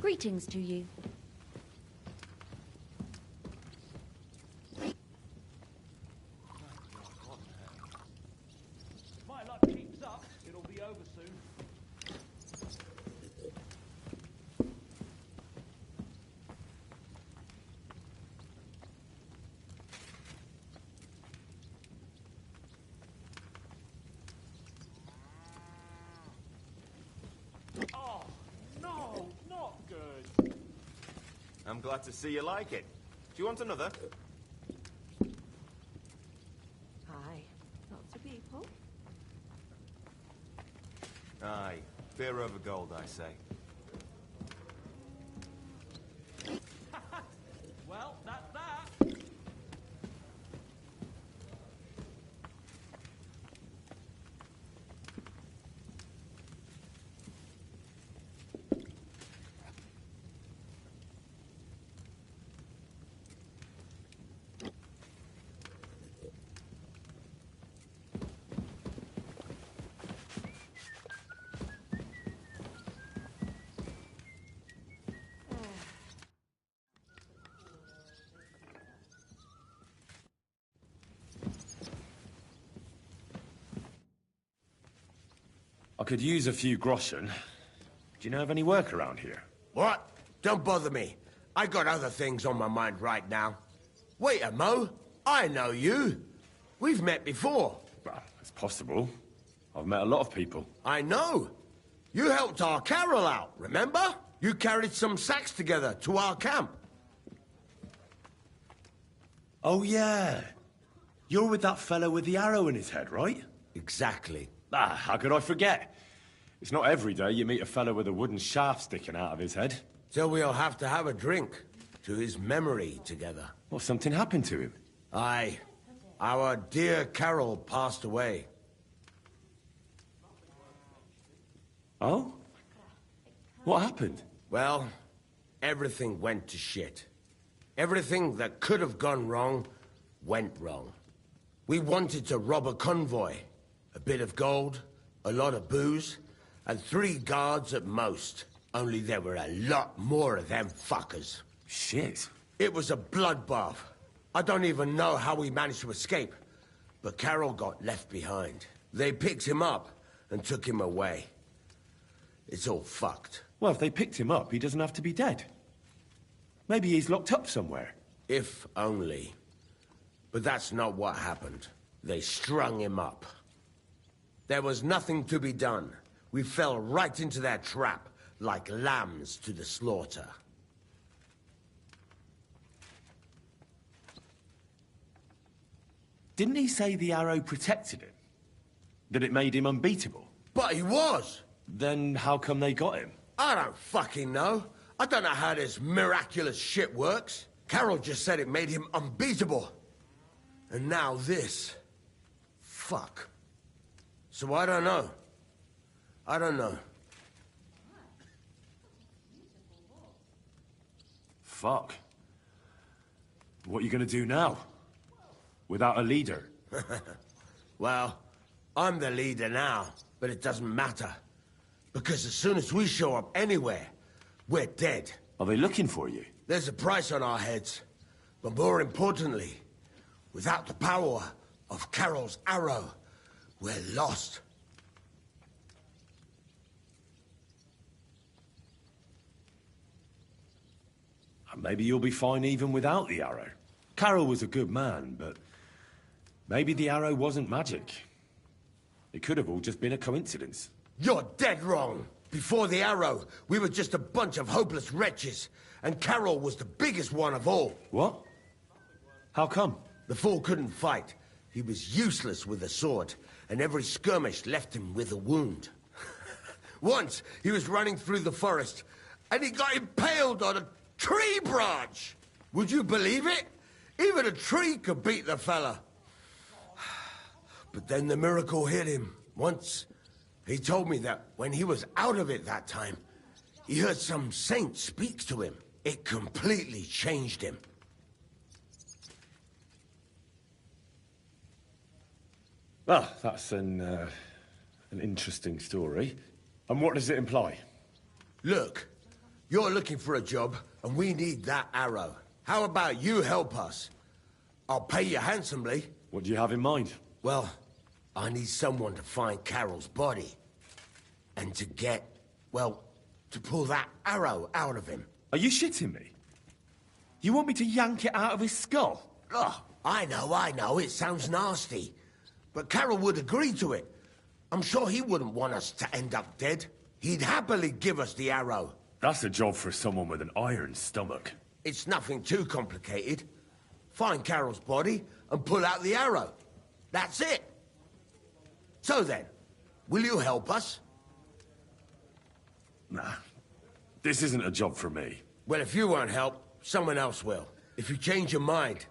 Greetings to you. If my luck keeps up, it'll be over soon. Oh, no, not good. I'm glad to see you like it. Do you want another? Hi. Lots of people. Aye. Beer over gold, I say. Well, that's that. I could use a few groschen. Do you know of any work around here? What? Don't bother me. I got other things on my mind right now. Wait a mo. I know you. We've met before. Well, it's possible. I've met a lot of people. I know. You helped our Carol out, remember? You carried some sacks together to our camp. Oh, yeah. You're with that fellow with the arrow in his head, right? Exactly. Ah, how could I forget? It's not every day you meet a fellow with a wooden shaft sticking out of his head. So we'll have to have a drink to his memory together. Well, something happened to him. Aye. Our dear Carol passed away. Oh? What happened? Well, everything went to shit. Everything that could have gone wrong, went wrong. We wanted to rob a convoy. A bit of gold, a lot of booze, and 3 guards at most. Only there were a lot more of them fuckers. Shit. It was a bloodbath. I don't even know how we managed to escape. But Carol got left behind. They picked him up and took him away. It's all fucked. Well, if they picked him up, he doesn't have to be dead. Maybe he's locked up somewhere. If only. But that's not what happened. They strung him up. There was nothing to be done. We fell right into their trap, like lambs to the slaughter. Didn't he say the arrow protected him? That it made him unbeatable? But he was! Then how come they got him? I don't fucking know. I don't know how this miraculous shit works. Carol just said it made him unbeatable. And now this. Fuck. So I don't know. I don't know. Fuck. What are you gonna do now? Without a leader? Well, I'm the leader now, but it doesn't matter. Because as soon as we show up anywhere, we're dead. Are they looking for you? There's a price on our heads. But more importantly, without the power of Carol's arrow, we're lost. Maybe you'll be fine even without the arrow. Carol was a good man, but maybe the arrow wasn't magic. It could have all just been a coincidence. You're dead wrong. Before the arrow, we were just a bunch of hopeless wretches, and Carol was the biggest one of all. What? How come? The fool couldn't fight. He was useless with a sword, and every skirmish left him with a wound. Once, he was running through the forest, and he got impaled on a tree branch! Would you believe it? Even a tree could beat the fella. But then the miracle hit him. Once, he told me that when he was out of it that time, he heard some saint speak to him. It completely changed him. Well, that's an interesting story. And what does it imply? Look, you're looking for a job, and we need that arrow. How about you help us? I'll pay you handsomely. What do you have in mind? Well, I need someone to find Carol's body. And to get, well, to pull that arrow out of him. Are you shitting me? You want me to yank it out of his skull? Oh, I know, it sounds nasty. But Carol would agree to it. I'm sure he wouldn't want us to end up dead. He'd happily give us the arrow. That's a job for someone with an iron stomach. It's nothing too complicated. Find Carol's body and pull out the arrow. That's it. So then, will you help us? Nah, this isn't a job for me. Well, if you won't help, someone else will. If you change your mind,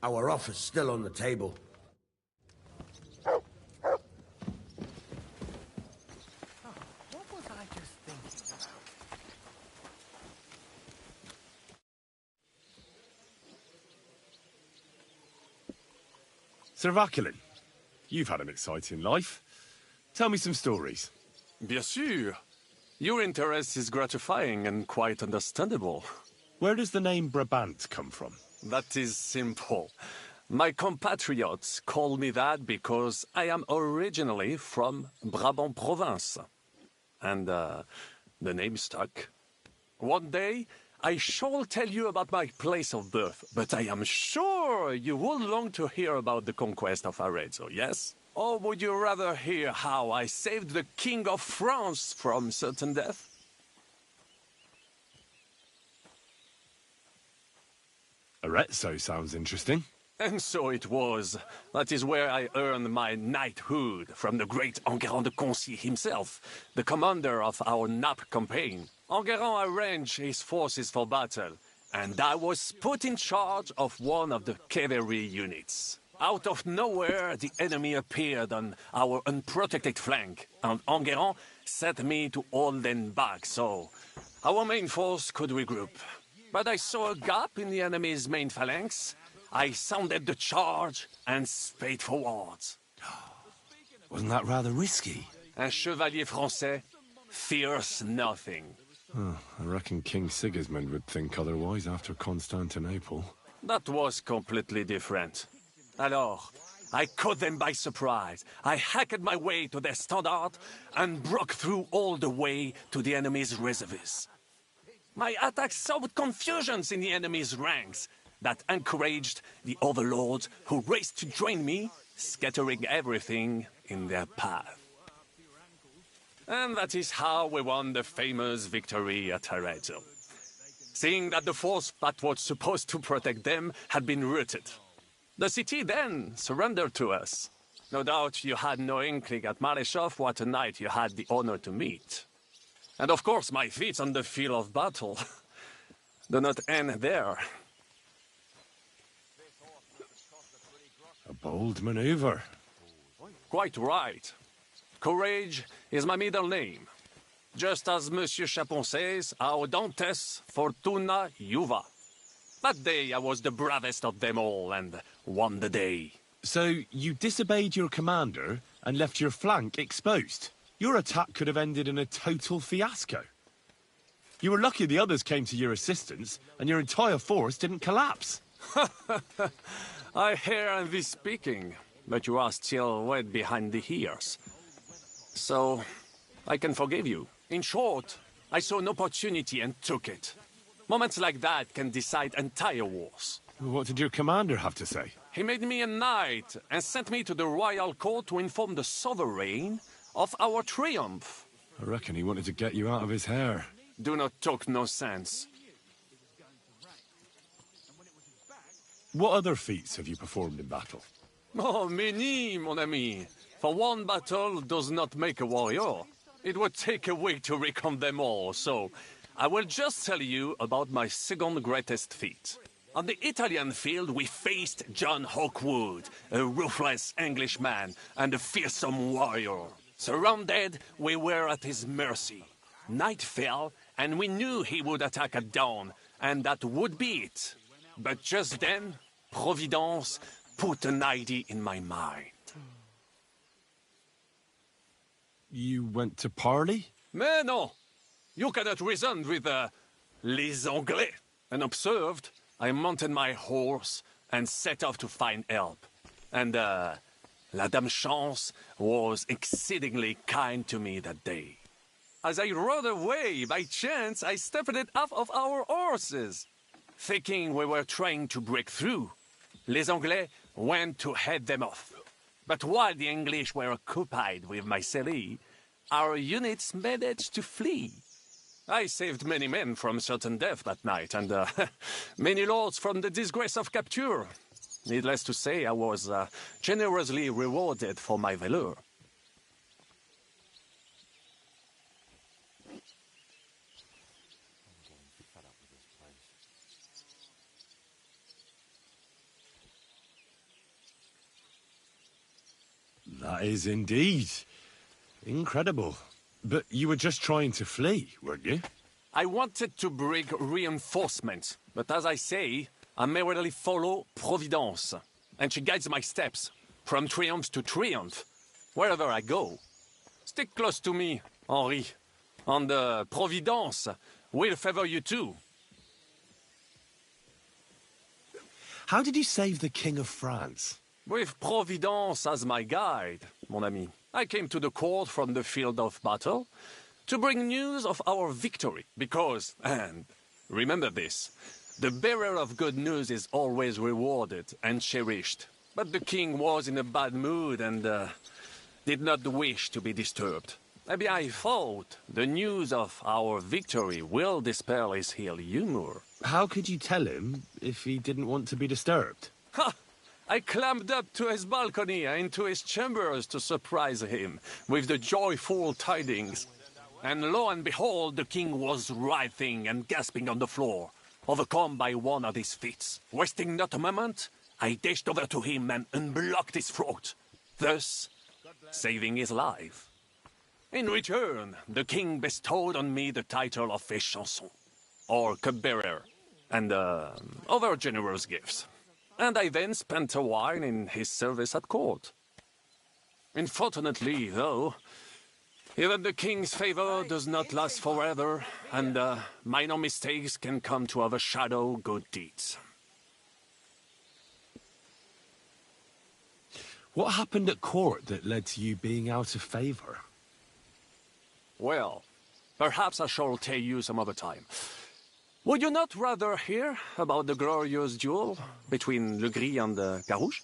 our offer's still on the table. Sir Vaculin, you've had an exciting life. Tell me some stories. Bien sûr. Your interest is gratifying and quite understandable. Where does the name Brabant come from? That is simple. My compatriots call me that because I am originally from Brabant province. And, the name stuck. One day, I shall tell you about my place of birth, but I am sure you will long to hear about the conquest of Arezzo, yes? Or would you rather hear how I saved the King of France from certain death? Arezzo sounds interesting. And so it was. That is where I earned my knighthood from the great Enguerrand de Concy himself, the commander of our Naples campaign. Enguerrand arranged his forces for battle, and I was put in charge of one of the cavalry units. Out of nowhere, the enemy appeared on our unprotected flank, and Enguerrand set me to hold them back, so our main force could regroup. But I saw a gap in the enemy's main phalanx. I sounded the charge and sped forwards. Wasn't that rather risky? Un chevalier français fears nothing. Oh, I reckon King Sigismund would think otherwise after Constantinople. That was completely different. Alors, I caught them by surprise. I hacked my way to their standard and broke through all the way to the enemy's reserves. My attack sowed confusions in the enemy's ranks that encouraged the overlords who raced to join me, scattering everything in their path. And that is how we won the famous victory at Arezzo. Seeing that the force that was supposed to protect them had been routed. The city then surrendered to us. No doubt you had no inkling at Maleshov what a knight you had the honor to meet. And of course my feats on the field of battle do not end there. A bold maneuver. Quite right. Courage is my middle name. Just as Monsieur Chapon says, Audantes fortuna juva. That day I was the bravest of them all and won the day. So you disobeyed your commander and left your flank exposed? Your attack could have ended in a total fiasco. You were lucky the others came to your assistance and your entire force didn't collapse. I hear envy speaking, but you are still wet behind the ears. So, I can forgive you. In short, I saw an opportunity and took it. Moments like that can decide entire wars. What did your commander have to say? He made me a knight and sent me to the royal court to inform the sovereign of our triumph. I reckon he wanted to get you out of his hair. Do not talk nonsense. What other feats have you performed in battle? Oh, many, mon ami. For one battle does not make a warrior. It would take a week to recount them all, so I will just tell you about my second greatest feat. On the Italian field, we faced John Hawkwood, a ruthless Englishman and a fearsome warrior. Surrounded, we were at his mercy. Night fell, and we knew he would attack at dawn, and that would be it. But just then, Providence put an idea in my mind. You went to parley? Mais non! You cannot reason with les Anglais. And observed, I mounted my horse and set off to find help. And La Dame Chance was exceedingly kind to me that day. As I rode away, by chance, I stepped it off of our horses. Thinking we were trying to break through, les Anglais went to head them off. But while the English were occupied with my Marseille, our units managed to flee. I saved many men from certain death that night, and many lords from the disgrace of capture. Needless to say, I was generously rewarded for my valor. That is indeed incredible. But you were just trying to flee, weren't you? I wanted to bring reinforcements, but as I say, I merely follow Providence, and she guides my steps, from triumph to triumph, wherever I go. Stick close to me, Henri, and Providence will favor you too. How did you save the King of France? With Providence as my guide, mon ami. I came to the court from the field of battle to bring news of our victory, because, and remember this, the bearer of good news is always rewarded and cherished. But the king was in a bad mood and did not wish to be disturbed. Maybe I thought the news of our victory will dispel his ill humor. How could you tell him if he didn't want to be disturbed? Ha! I climbed up to his balcony and into his chambers to surprise him with the joyful tidings. And lo and behold, the king was writhing and gasping on the floor, overcome by one of his fits. Wasting not a moment, I dashed over to him and unblocked his throat, thus saving his life. In return, the king bestowed on me the title of Échanson, or cupbearer, and other generous gifts. And I then spent a while in his service at court. Unfortunately, though, even the king's favor does not last forever, and minor mistakes can come to overshadow good deeds. What happened at court that led to you being out of favor? Well, perhaps I shall tell you some other time. Would you not rather hear about the glorious duel between Legris and Carouge?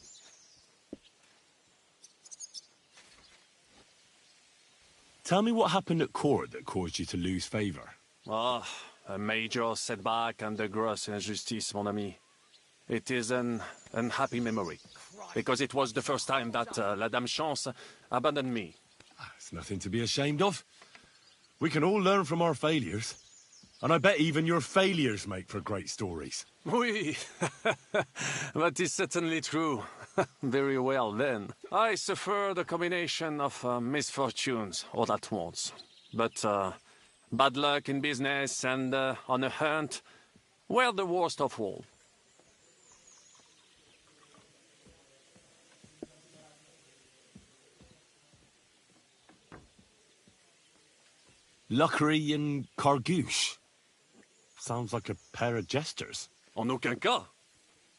Tell me what happened at court that caused you to lose favor. Ah, a major setback and a gross injustice, mon ami. It is an unhappy memory, because it was the first time that La Dame Chance abandoned me. It's nothing to be ashamed of. We can all learn from our failures. And I bet even your failures make for great stories. Oui, that is certainly true. Very well, then. I suffered a combination of misfortunes all at once. But bad luck in business and on a hunt were the worst of all. Luckery and Cargouche. Sounds like a pair of jesters. En aucun cas.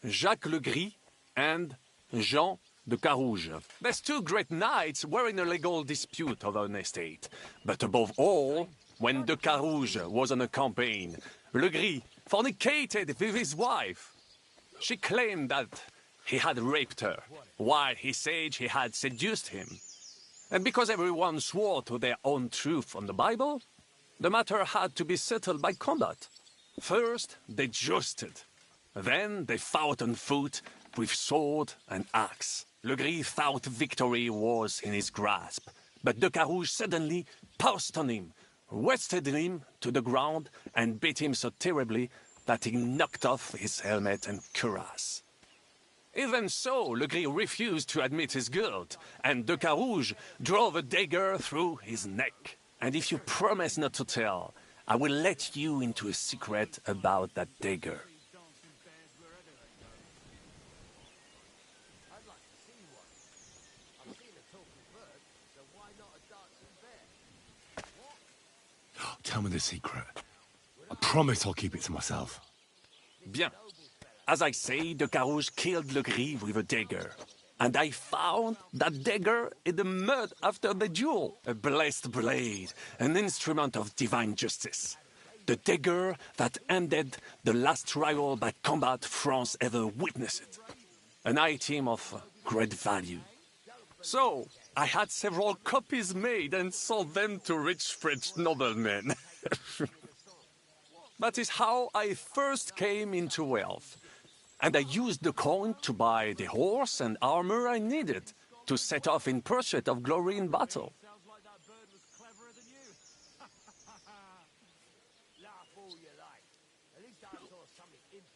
Jacques Legris and Jean de Carouge. These two great knights were in a legal dispute over an estate. But above all, when de Carouge was on a campaign, Legris fornicated with his wife. She claimed that he had raped her, while he said he had seduced him. And because everyone swore to their own truth on the Bible, the matter had to be settled by combat. First, they jousted. Then they fought on foot with sword and axe. Legris thought victory was in his grasp, but de Carouge suddenly pounced on him, wrested him to the ground, and beat him so terribly that he knocked off his helmet and cuirass. Even so, Legris refused to admit his guilt, and de Carouge drove a dagger through his neck. And if you promise not to tell, I will let you into a secret about that dagger. Tell me the secret. I promise I'll keep it to myself. Bien. As I say, de Carouge killed Legris with a dagger. And I found that dagger in the mud after the duel. A blessed blade, an instrument of divine justice. The dagger that ended the last trial by combat France ever witnessed. An item of great value. So, I had several copies made and sold them to rich French noblemen. That is how I first came into wealth. And I used the coin to buy the horse and armor I needed to set off in pursuit of glory in battle.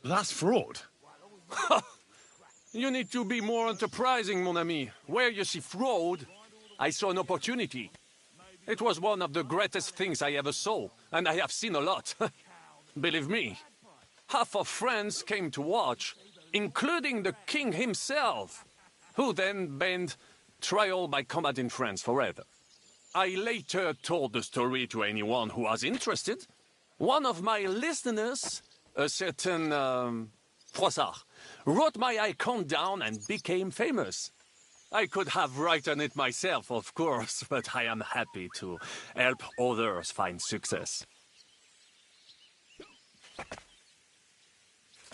That's fraud. You need to be more enterprising, mon ami. Where you see fraud, I saw an opportunity. It was one of the greatest things I ever saw, and I have seen a lot. Believe me. Half of France came to watch, including the king himself, who then banned trial by combat in France forever. I later told the story to anyone who was interested. One of my listeners, a certain Froissart, wrote my icon down and became famous. I could have written it myself, of course, but I am happy to help others find success.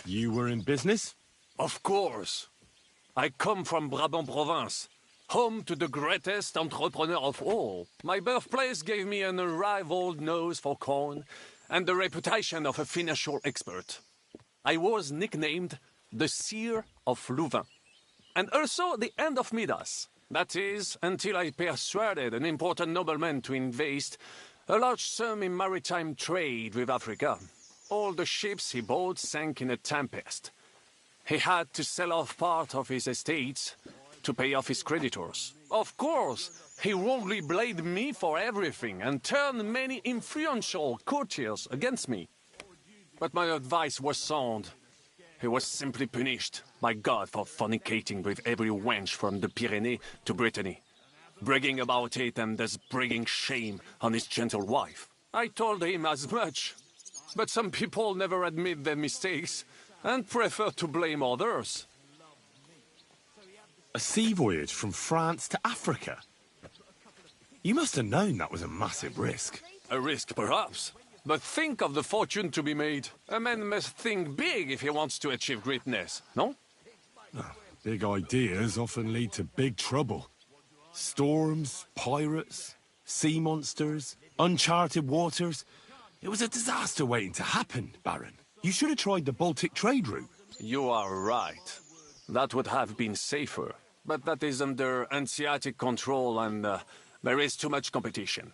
You were in business? Of course. I come from Brabant Province, home to the greatest entrepreneur of all. My birthplace gave me an unrivaled nose for coin and the reputation of a financial expert. I was nicknamed the Seer of Louvain, and also the End of Midas. That is, until I persuaded an important nobleman to invest a large sum in maritime trade with Africa. All the ships he bought sank in a tempest. He had to sell off part of his estates to pay off his creditors. Of course, he wrongly blamed me for everything and turned many influential courtiers against me. But my advice was sound. He was simply punished by God for fornicating with every wench from the Pyrenees to Brittany, bragging about it and thus bringing shame on his gentle wife. I told him as much, but some people never admit their mistakes and prefer to blame others. A sea voyage from France to Africa? You must have known that was a massive risk. A risk, perhaps. But think of the fortune to be made. A man must think big if he wants to achieve greatness, no? Big ideas often lead to big trouble. Storms, pirates, sea monsters, uncharted waters. It was a disaster waiting to happen, Baron. You should have tried the Baltic trade route. You are right. That would have been safer. But that is under Hanseatic control and there is too much competition.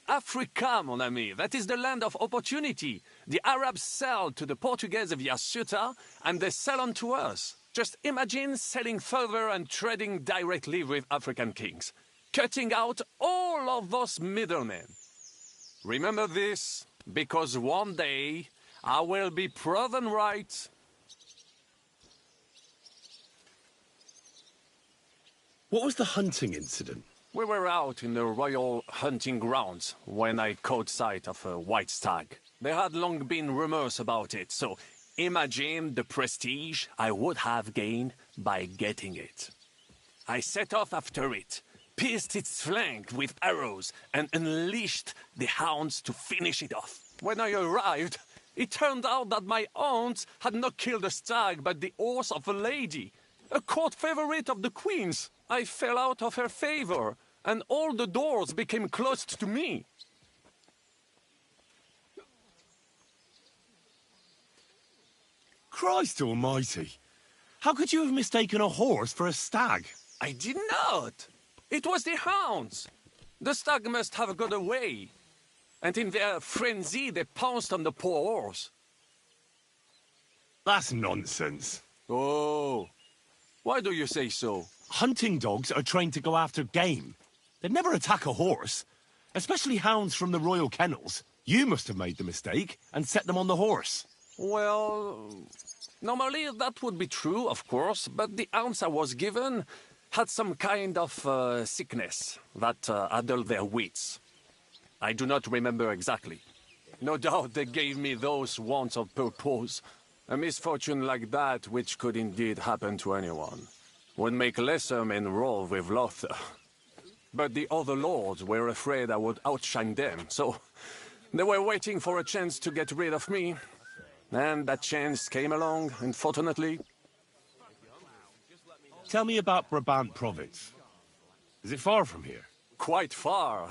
Africa, mon ami, that is the land of opportunity. The Arabs sell to the Portuguese via Ceuta, and they sell on to us. Just imagine selling further and trading directly with African kings, cutting out all of those middlemen. Remember this, because one day I will be proven right. What was the hunting incident? We were out in the royal hunting grounds when I caught sight of a white stag. There had long been rumors about it, so imagine the prestige I would have gained by getting it. I set off after it, pierced its flank with arrows, and unleashed the hounds to finish it off. When I arrived, it turned out that my hounds had not killed a stag, but the horse of a lady, a court favorite of the queen's. I fell out of her favor, and all the doors became closed to me. Christ almighty! How could you have mistaken a horse for a stag? I did not! It was the hounds! The stag must have got away, and in their frenzy they pounced on the poor horse. That's nonsense. Oh, why do you say so? Hunting dogs are trained to go after game. They'd never attack a horse, especially hounds from the royal kennels. You must have made the mistake and set them on the horse. Well, normally that would be true, of course, but the hounds I was given had some kind of sickness that addled their wits. I do not remember exactly. No doubt they gave me those wants of purpose. A misfortune like that, which could indeed happen to anyone, would make lesser men roll with laughter. But the other lords were afraid I would outshine them, so they were waiting for a chance to get rid of me. And that chance came along, unfortunately. Tell me about Brabant province. Is it far from here? Quite far.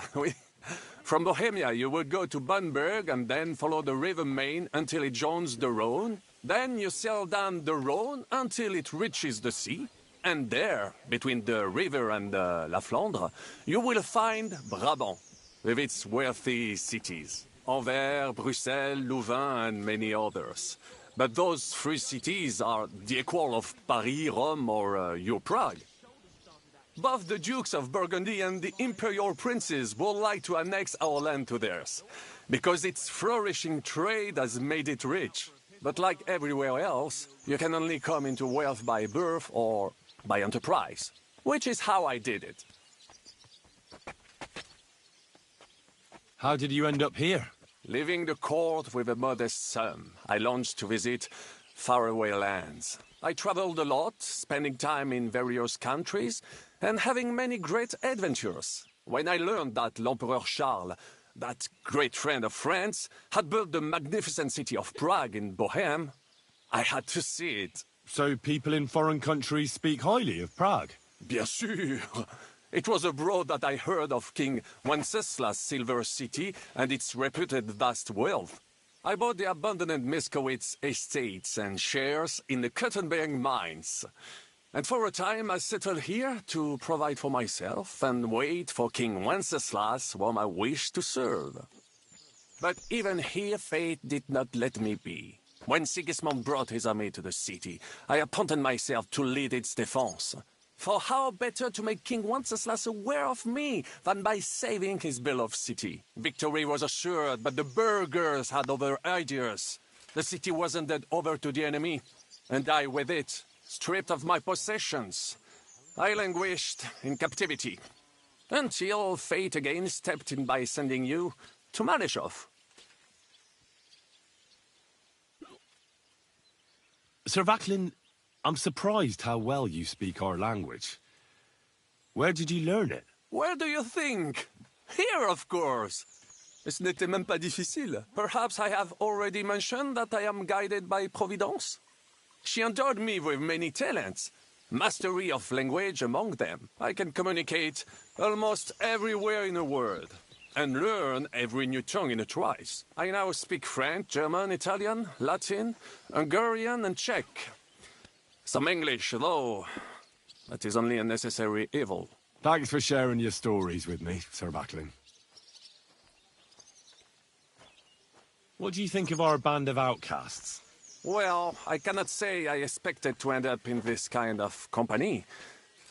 From Bohemia, you would go to Bamberg and then follow the river Main until it joins the Rhone. Then you sail down the Rhone until it reaches the sea. And there, between the river and La Flandre, you will find Brabant, with its wealthy cities. Anvers, Bruxelles, Louvain, and many others. But those three cities are the equal of Paris, Rome, or your Prague. Both the Dukes of Burgundy and the Imperial Princes would like to annex our land to theirs, because its flourishing trade has made it rich. But like everywhere else, you can only come into wealth by birth or by enterprise, which is how I did it. How did you end up here? Leaving the court with a modest sum, I launched to visit faraway lands. I traveled a lot, spending time in various countries, and having many great adventures. When I learned that l'Empereur Charles, that great friend of France, had built the magnificent city of Prague in Bohemia, I had to see it. So people in foreign countries speak highly of Prague? Bien sûr. It was abroad that I heard of King Wenceslas' silver city and its reputed vast wealth. I bought the abandoned Miskowitz estates and shares in the Kuttenberg mines. And for a time I settled here to provide for myself and wait for King Wenceslas, whom I wished to serve. But even here fate did not let me be. When Sigismund brought his army to the city, I appointed myself to lead its defense. For how better to make King Wenceslas aware of me than by saving his beloved city? Victory was assured, but the burghers had other ideas. The city was handed over to the enemy, and I with it, stripped of my possessions. I languished in captivity, until fate again stepped in by sending you to Malishov. Sir Vaclin, I'm surprised how well you speak our language. Where did you learn it? Where do you think? Here, of course. Ce n'était même pas difficile. Perhaps I have already mentioned that I am guided by Providence? She endowed me with many talents. Mastery of language among them. I can communicate almost everywhere in the world, and learn every new tongue in a trice. I now speak French, German, Italian, Latin, Hungarian, and Czech. Some English, though. That is only a necessary evil. Thanks for sharing your stories with me, Sir Vaclin. What do you think of our band of outcasts? Well, I cannot say I expected to end up in this kind of company.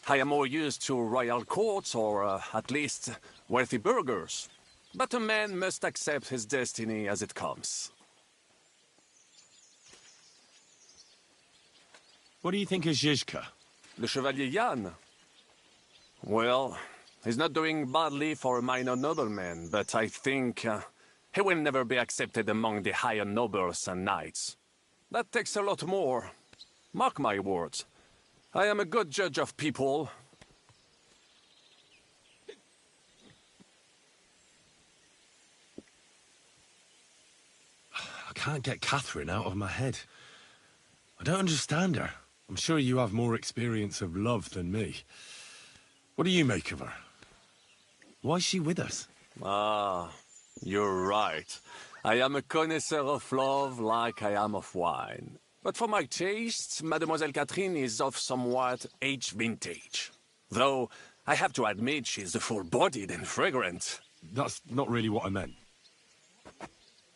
I am more used to royal courts, or at least wealthy burghers. But a man must accept his destiny as it comes. What do you think of Zizka? The Chevalier Jan? Well, he's not doing badly for a minor nobleman, but I think he will never be accepted among the higher nobles and knights. That takes a lot more. Mark my words. I am a good judge of people. I can't get Catherine out of my head. I don't understand her. I'm sure you have more experience of love than me. What do you make of her? Why is she with us? Ah, you're right. I am a connoisseur of love like I am of wine. But for my tastes, Mademoiselle Catherine is of somewhat aged vintage. Though, I have to admit she's full-bodied and fragrant. That's not really what I meant.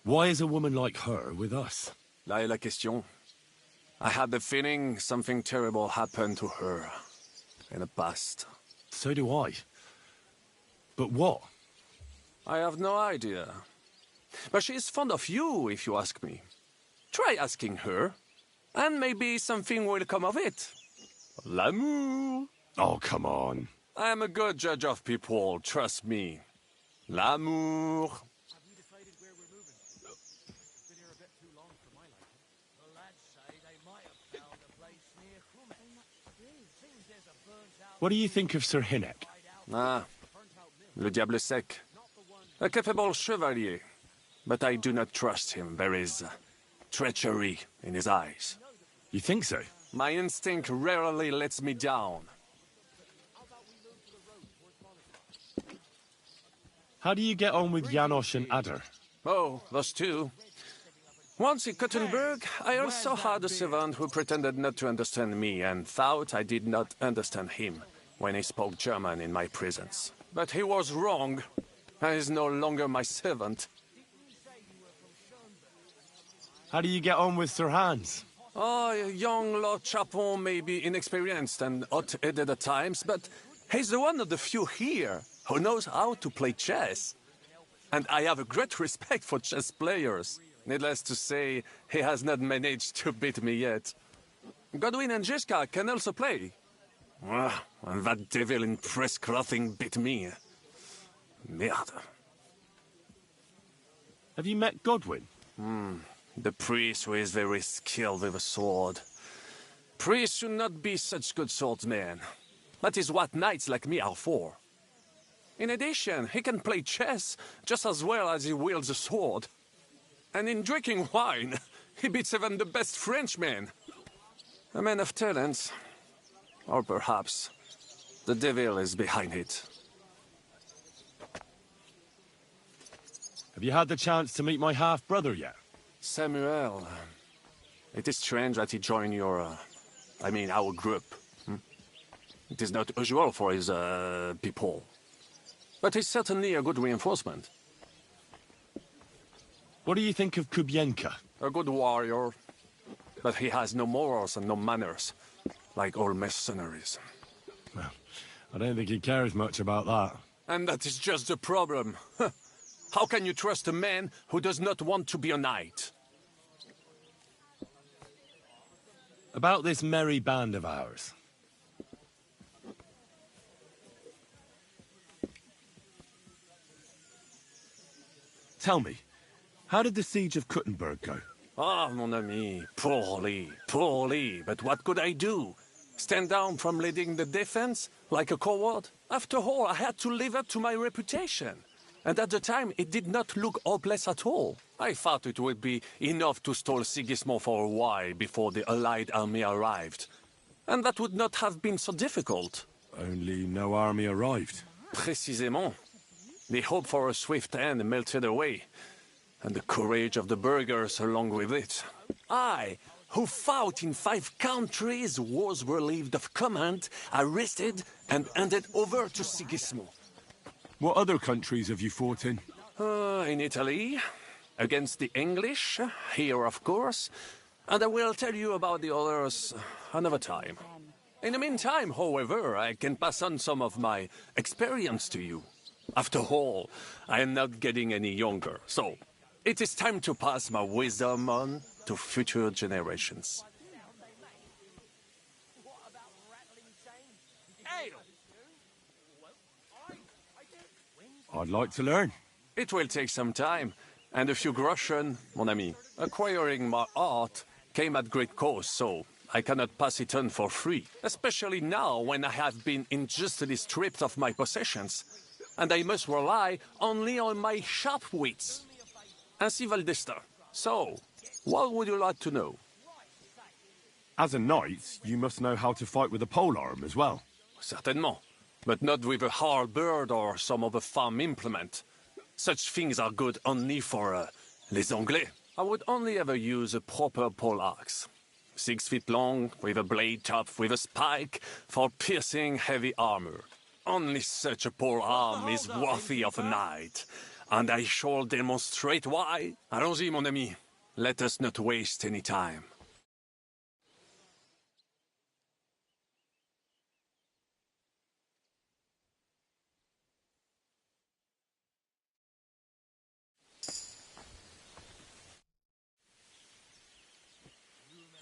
Why is a woman like her with us? Là est la question. I had the feeling something terrible happened to her in the past. So do I. But what? I have no idea. But she is fond of you, if you ask me. Try asking her, and maybe something will come of it. L'amour. Oh, come on. I am a good judge of people, trust me. L'amour. What do you think of Sir Hynek? Ah, le diable sec. A capable chevalier. But I do not trust him. There is treachery in his eyes. You think so? My instinct rarely lets me down. How do you get on with Janosch and Adder? Oh, those two. Once in Kuttenberg, I also had a servant who pretended not to understand me and thought I did not understand him when he spoke German in my presence. But he was wrong. He is no longer my servant. How do you get on with Sir Hans? Oh, young Lord Chapon may be inexperienced and hot-headed at times, but he's the one of the few here who knows how to play chess. And I have a great respect for chess players. Needless to say, he has not managed to beat me yet. Godwin and Zizka can also play. And that devil in press clothing beat me. Merde. Have you met Godwin? The priest who is very skilled with a sword. Priests should not be such good swordsmen. That is what knights like me are for. In addition, he can play chess just as well as he wields a sword. And in drinking wine, he beats even the best Frenchmen. A man of talents. Or perhaps the devil is behind it. Have you had the chance to meet my half-brother yet? Samuel. It is strange that he joined your... our group. It is not usual for his, people. But he's certainly a good reinforcement. What do you think of Kubienka? A good warrior, but he has no morals and no manners, like all mercenaries. Well, I don't think he cares much about that. And that is just the problem. How can you trust a man who does not want to be a knight? About this merry band of ours. Tell me, how did the siege of Kuttenberg go? Ah, mon ami, poorly, poorly. But what could I do? Stand down from leading the defense like a coward? After all, I had to live up to my reputation. And at the time, it did not look hopeless at all. I thought it would be enough to stall Sigismund for a while before the Allied army arrived. And that would not have been so difficult. Only no army arrived. Précisément. The hope for a swift end melted away, and the courage of the burghers along with it. I, who fought in 5 countries, was relieved of command, arrested, and handed over to Sigismund. What other countries have you fought in? In Italy, against the English, here of course, and I will tell you about the others another time. In the meantime, however, I can pass on some of my experience to you. After all, I am not getting any younger, so it is time to pass my wisdom on to future generations. I'd like to learn. It will take some time, and a few groschen, mon ami. Acquiring my art came at great cost, so I cannot pass it on for free, especially now when I have been unjustly stripped of my possessions. And I must rely only on my sharp wits. Ainsi va le destin. So, what would you like to know? As a knight, you must know how to fight with a polearm as well. Certainement, but not with a halberd or some other farm implement. Such things are good only for les Anglais. I would only ever use a proper poleaxe. 6 feet long, with a blade topped with a spike, for piercing heavy armor. Only such a polearm is worthy of a knight, and I shall demonstrate why. Allons-y, mon ami. Let us not waste any time.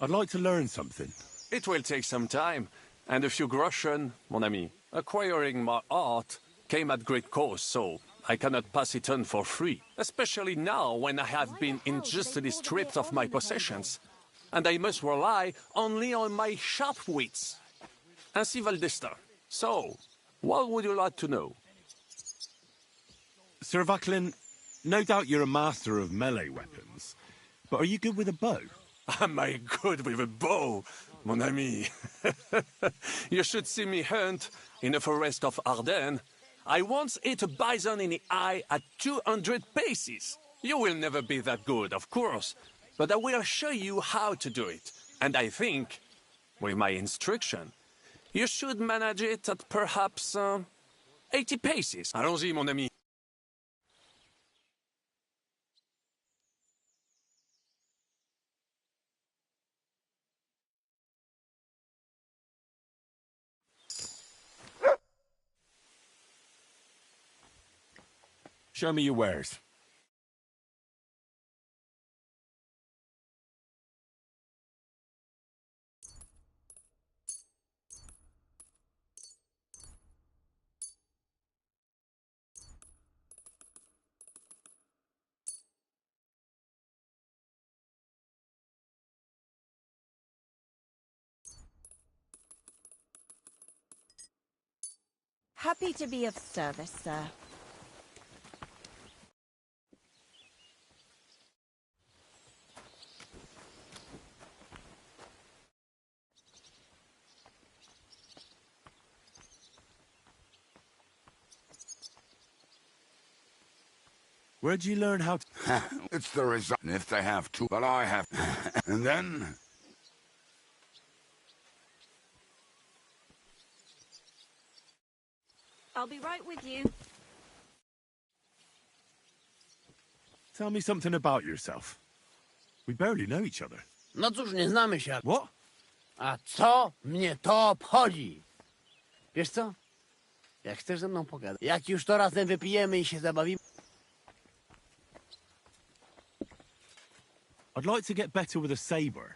I'd like to learn something. It will take some time, and a few groschen, mon ami. Acquiring my art came at great cost, so I cannot pass it on for free. Especially now when I have been unjustly stripped of my possessions. And I must rely only on my sharp wits. Ainsi va le destin. So, what would you like to know? Sir Vaclin, no doubt you're a master of melee weapons, but are you good with a bow? Am I good with a bow, mon ami? You should see me hunt in the forest of Ardennes. I once hit a bison in the eye at 200 paces. You will never be that good, of course, but I will show you how to do it. And I think, with my instruction, you should manage it at perhaps 80 paces. Allons-y, mon ami. Show me your wares. Happy to be of service, sir. Where'd you learn how to... It's the result if they have to, but I have... And then... I'll be right with you. Tell me something about yourself. We barely know each other. No cóż, nie znamy się. What? A co mnie to obchodzi? Wiesz co? Jak chcesz ze mną pogadać, jak już to razem wypijemy i się zabawimy... I'd like to get better with a saber.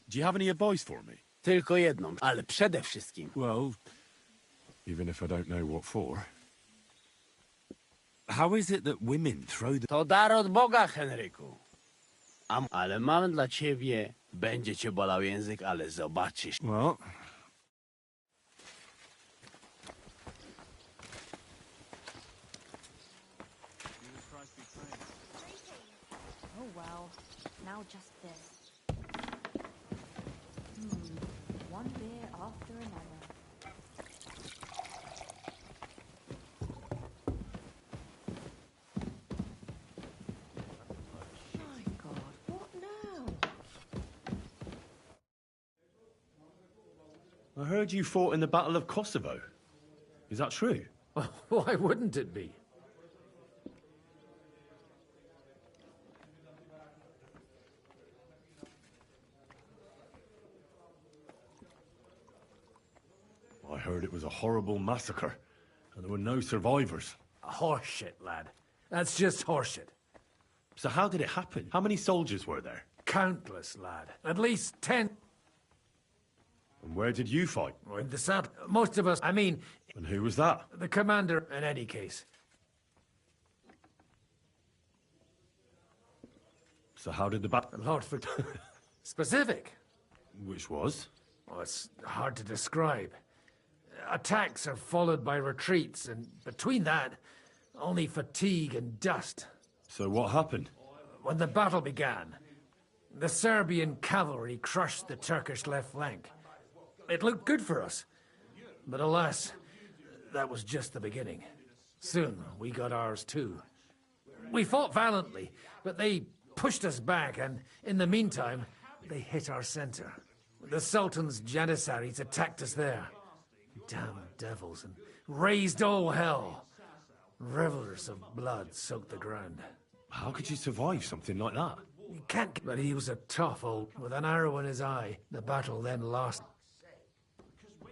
Do you have any advice for me? Tylko jedną, ale przede wszystkim... Well, even if I don't know what for. How is it that women throw the... To dar od Boga, Henryku. Ale mam dla ciebie... Będzie cię bolał język, ale zobaczysz. Well... Oh well. Now just this. One beer after another. My God, what now? I heard you fought in the Battle of Kosovo. Is that true? Why wouldn't it be? I heard it was a horrible massacre, and there were no survivors. Horseshit, lad. That's just horseshit. So how did it happen? How many soldiers were there? Countless, lad. At least 10. And where did you fight? In the south. Most of us, I mean... And who was that? The commander, in any case. So how did the battle... Lord for... Specific. Which was? Oh, it's hard to describe. Attacks are followed by retreats, and between that, only fatigue and dust. So what happened? When the battle began, the Serbian cavalry crushed the Turkish left flank. It looked good for us, but alas, that was just the beginning. Soon, we got ours too. We fought valiantly, but they pushed us back, and in the meantime, they hit our center. The Sultan's Janissaries attacked us there. Damn devils, and raised all hell. Revelers of blood soaked the ground. How could you survive something like that? You can't... But he was a tough old... With an arrow in his eye, the battle then lost.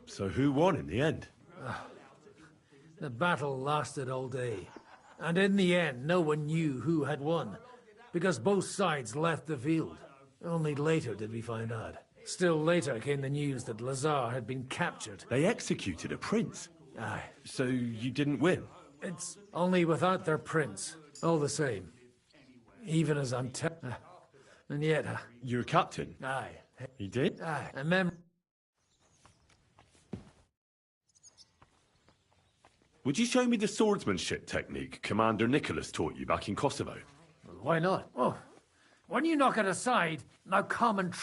So who won in the end? The battle lasted all day. And in the end, no one knew who had won. Because both sides left the field. Only later did we find out. Still later came the news that Lazar had been captured. They executed a prince? Aye. So you didn't win? It's only without their prince. All the same. Even as I'm and yet... You're a captain? Aye. He did? Aye. And then... Would you show me the swordsmanship technique Commander Nicholas taught you back in Kosovo? Why not? Oh, when you knock it aside, now come and...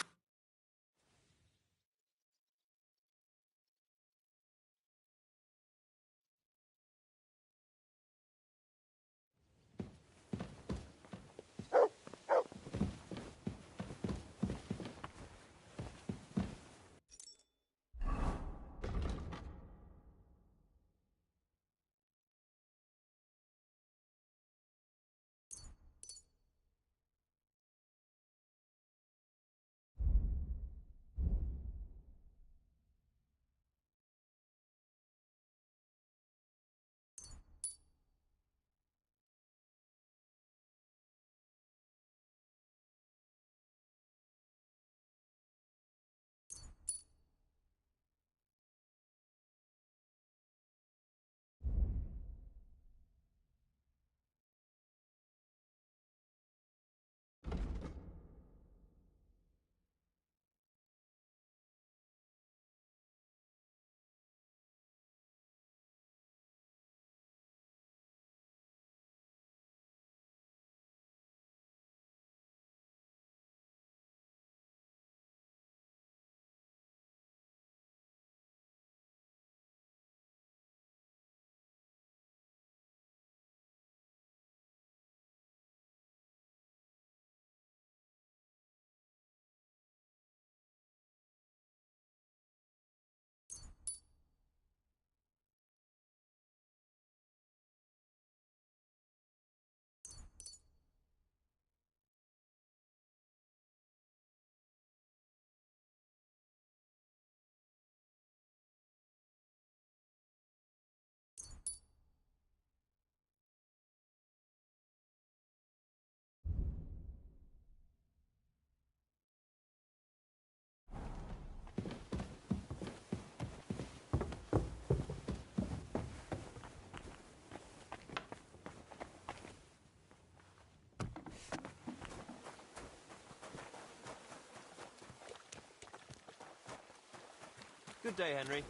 Good day, Henry.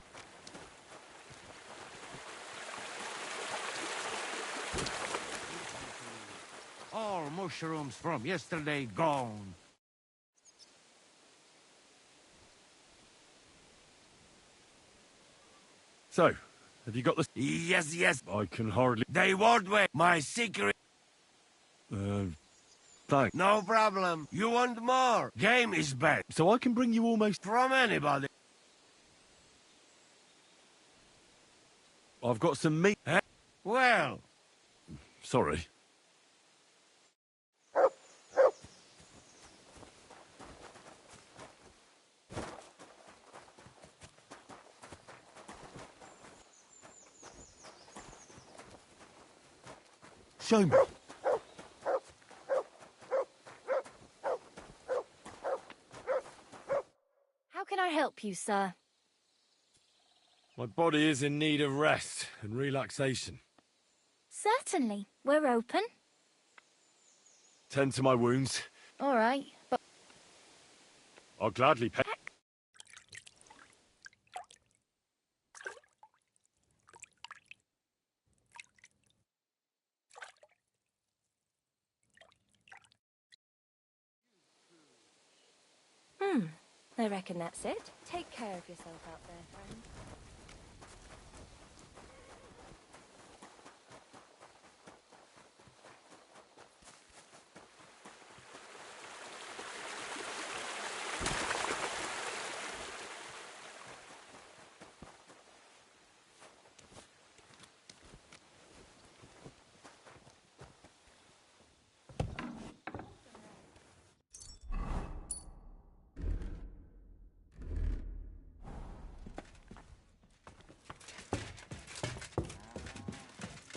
All mushrooms from yesterday gone. So, have you got the... Yes, yes. I can hardly... They won't wait. My secret... Thanks. No problem. You want more? Game is bad. So I can bring you almost... From anybody. I've got some meat... Eh? Well... Sorry. Show me. How can I help you, sir? My body is in need of rest and relaxation. Certainly. We're open. Tend to my wounds. All right, but... I'll gladly pay... I reckon that's it. Take care of yourself out there, friend.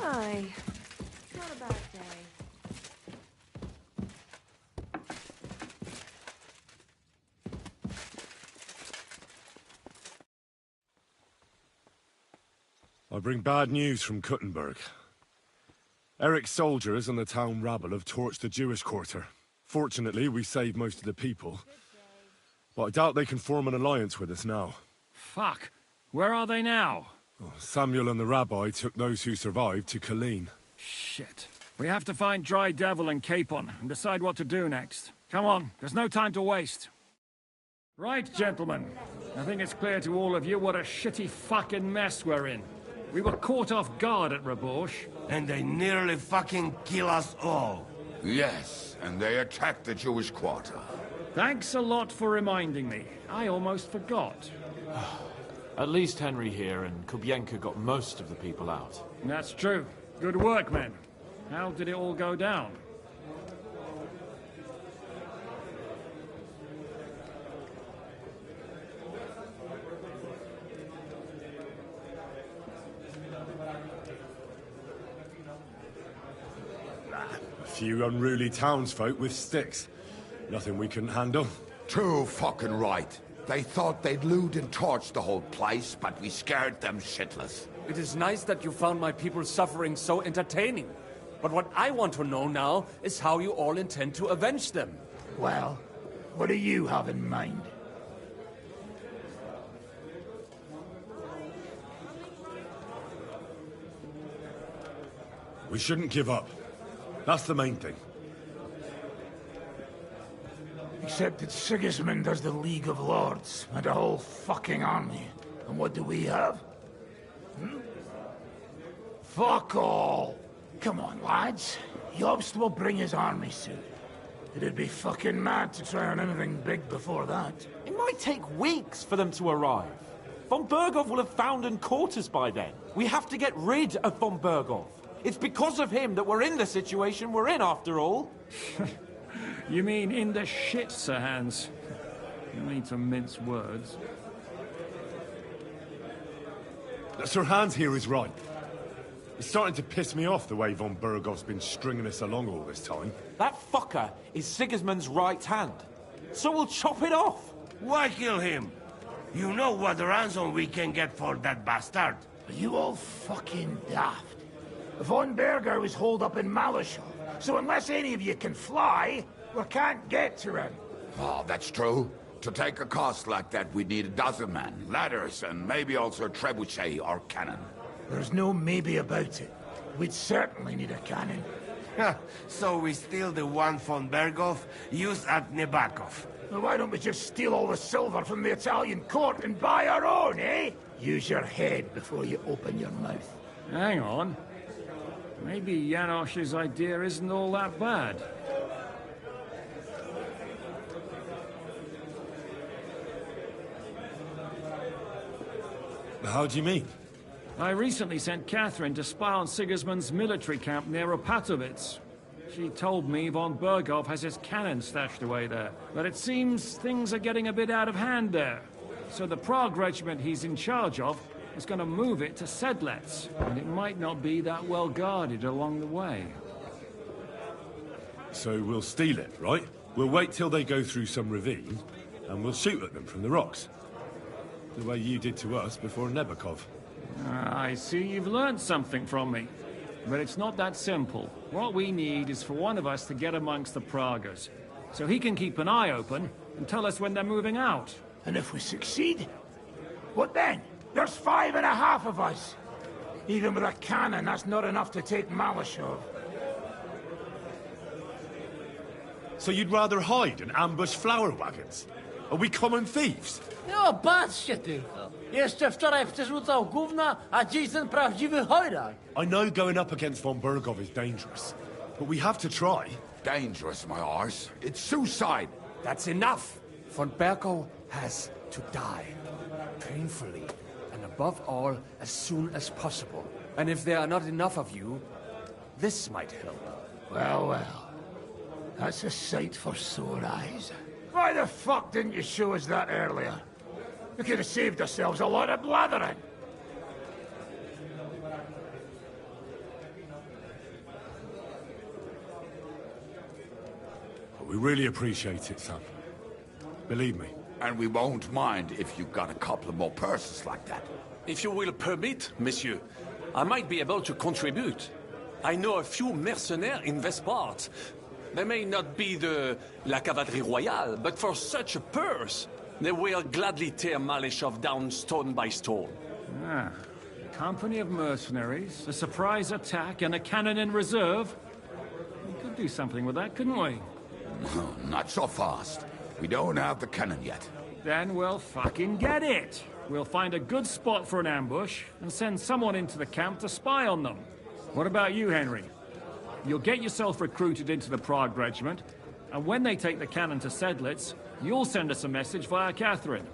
Aye. It's not a bad day. I bring bad news from Kuttenberg. Eric's soldiers and the town rabble have torched the Jewish quarter. Fortunately, we saved most of the people. But I doubt they can form an alliance with us now. Fuck. Where are they now? Samuel and the rabbi took those who survived to Colleen. Shit. We have to find Dry Devil and Capon and decide what to do next. Come on, there's no time to waste. Right, gentlemen. I think it's clear to all of you what a shitty fucking mess we're in. We were caught off guard at Rabosh. And they nearly fucking kill us all. Yes, and they attacked the Jewish quarter. Thanks a lot for reminding me. I almost forgot. At least Henry here and Kubienka got most of the people out. That's true. Good work, men. How did it all go down? A few unruly townsfolk with sticks. Nothing we couldn't handle. Too fucking right. They thought they'd loot and torch the whole place, but we scared them shitless. It is nice that you found my people's suffering so entertaining. But what I want to know now is how you all intend to avenge them. Well, what do you have in mind? We shouldn't give up. That's the main thing. Except that Sigismund has the League of Lords and a whole fucking army. And what do we have? Fuck all! Come on, lads. Jobst will bring his army soon. It'd be fucking mad to try on anything big before that. It might take weeks for them to arrive. Von Berghoff will have found and caught us by then. We have to get rid of Von Berghoff. It's because of him that we're in the situation we're in, after all. You mean in the shit, Sir Hans? You need to mince words. Sir Hans here is right. It's starting to piss me off the way Von Berghoff's been stringing us along all this time. That fucker is Sigismund's right hand. So we'll chop it off. Why kill him? You know what ransom we can get for that bastard. Are you all fucking daft? Von Berger was holed up in Malishal, so unless any of you can fly, we can't get to him. Oh, that's true. To take a cost like that, we'd need a dozen men, ladders, and maybe also a trebuchet or cannon. There's no maybe about it. We'd certainly need a cannon. So we steal the one von Berghoff, use at Nebakov. Well, why don't we just steal all the silver from the Italian court and buy our own, eh? Use your head before you open your mouth. Hang on. Maybe Janosch's idea isn't all that bad. How do you mean? I recently sent Catherine to spy on Sigismund's military camp near Opatovitz. She told me von Berghoff has his cannon stashed away there, but it seems things are getting a bit out of hand there. So the Prague regiment he's in charge of is going to move it to Sedlec, and it might not be that well guarded along the way. So we'll steal it, right? We'll wait till they go through some ravine, and we'll shoot at them from the rocks. The way you did to us before Nebakov. I see you've learned something from me. But it's not that simple. What we need is for one of us to get amongst the Praguers, so he can keep an eye open and tell us when they're moving out. And if we succeed, what then? There's 5.5 of us. Even with a cannon, that's not enough to take Malashov. So you'd rather hide and ambush flower wagons? Are we common thieves? No, patrzcie tylko. Jeszcze wczoraj przerzucał gówna, a dziś ten prawdziwy chojrak. I know going up against von Berghoff is dangerous, but we have to try. Dangerous, my arse. It's suicide. That's enough. Von Berghoff has to die. Painfully. And above all, as soon as possible. And if there are not enough of you, this might help. Well, well. That's a sight for sore eyes. Why the fuck didn't you show us that earlier? We could have saved ourselves a lot of blathering. We really appreciate it, son. Believe me. And we won't mind if you've got a couple of more purses like that. If you will permit, monsieur, I might be able to contribute. I know a few mercenaires in this part. They may not be la cavalerie royale, but for such a purse, they will gladly tear Malashov down stone by stone. Ah, a company of mercenaries, a surprise attack, and a cannon in reserve. We could do something with that, couldn't we? No, not so fast. We don't have the cannon yet. Then we'll fucking get it. We'll find a good spot for an ambush, and send someone into the camp to spy on them. What about you, Henry? You'll get yourself recruited into the Prague regiment, and when they take the cannon to Sedlec, you'll send us a message via Catherine.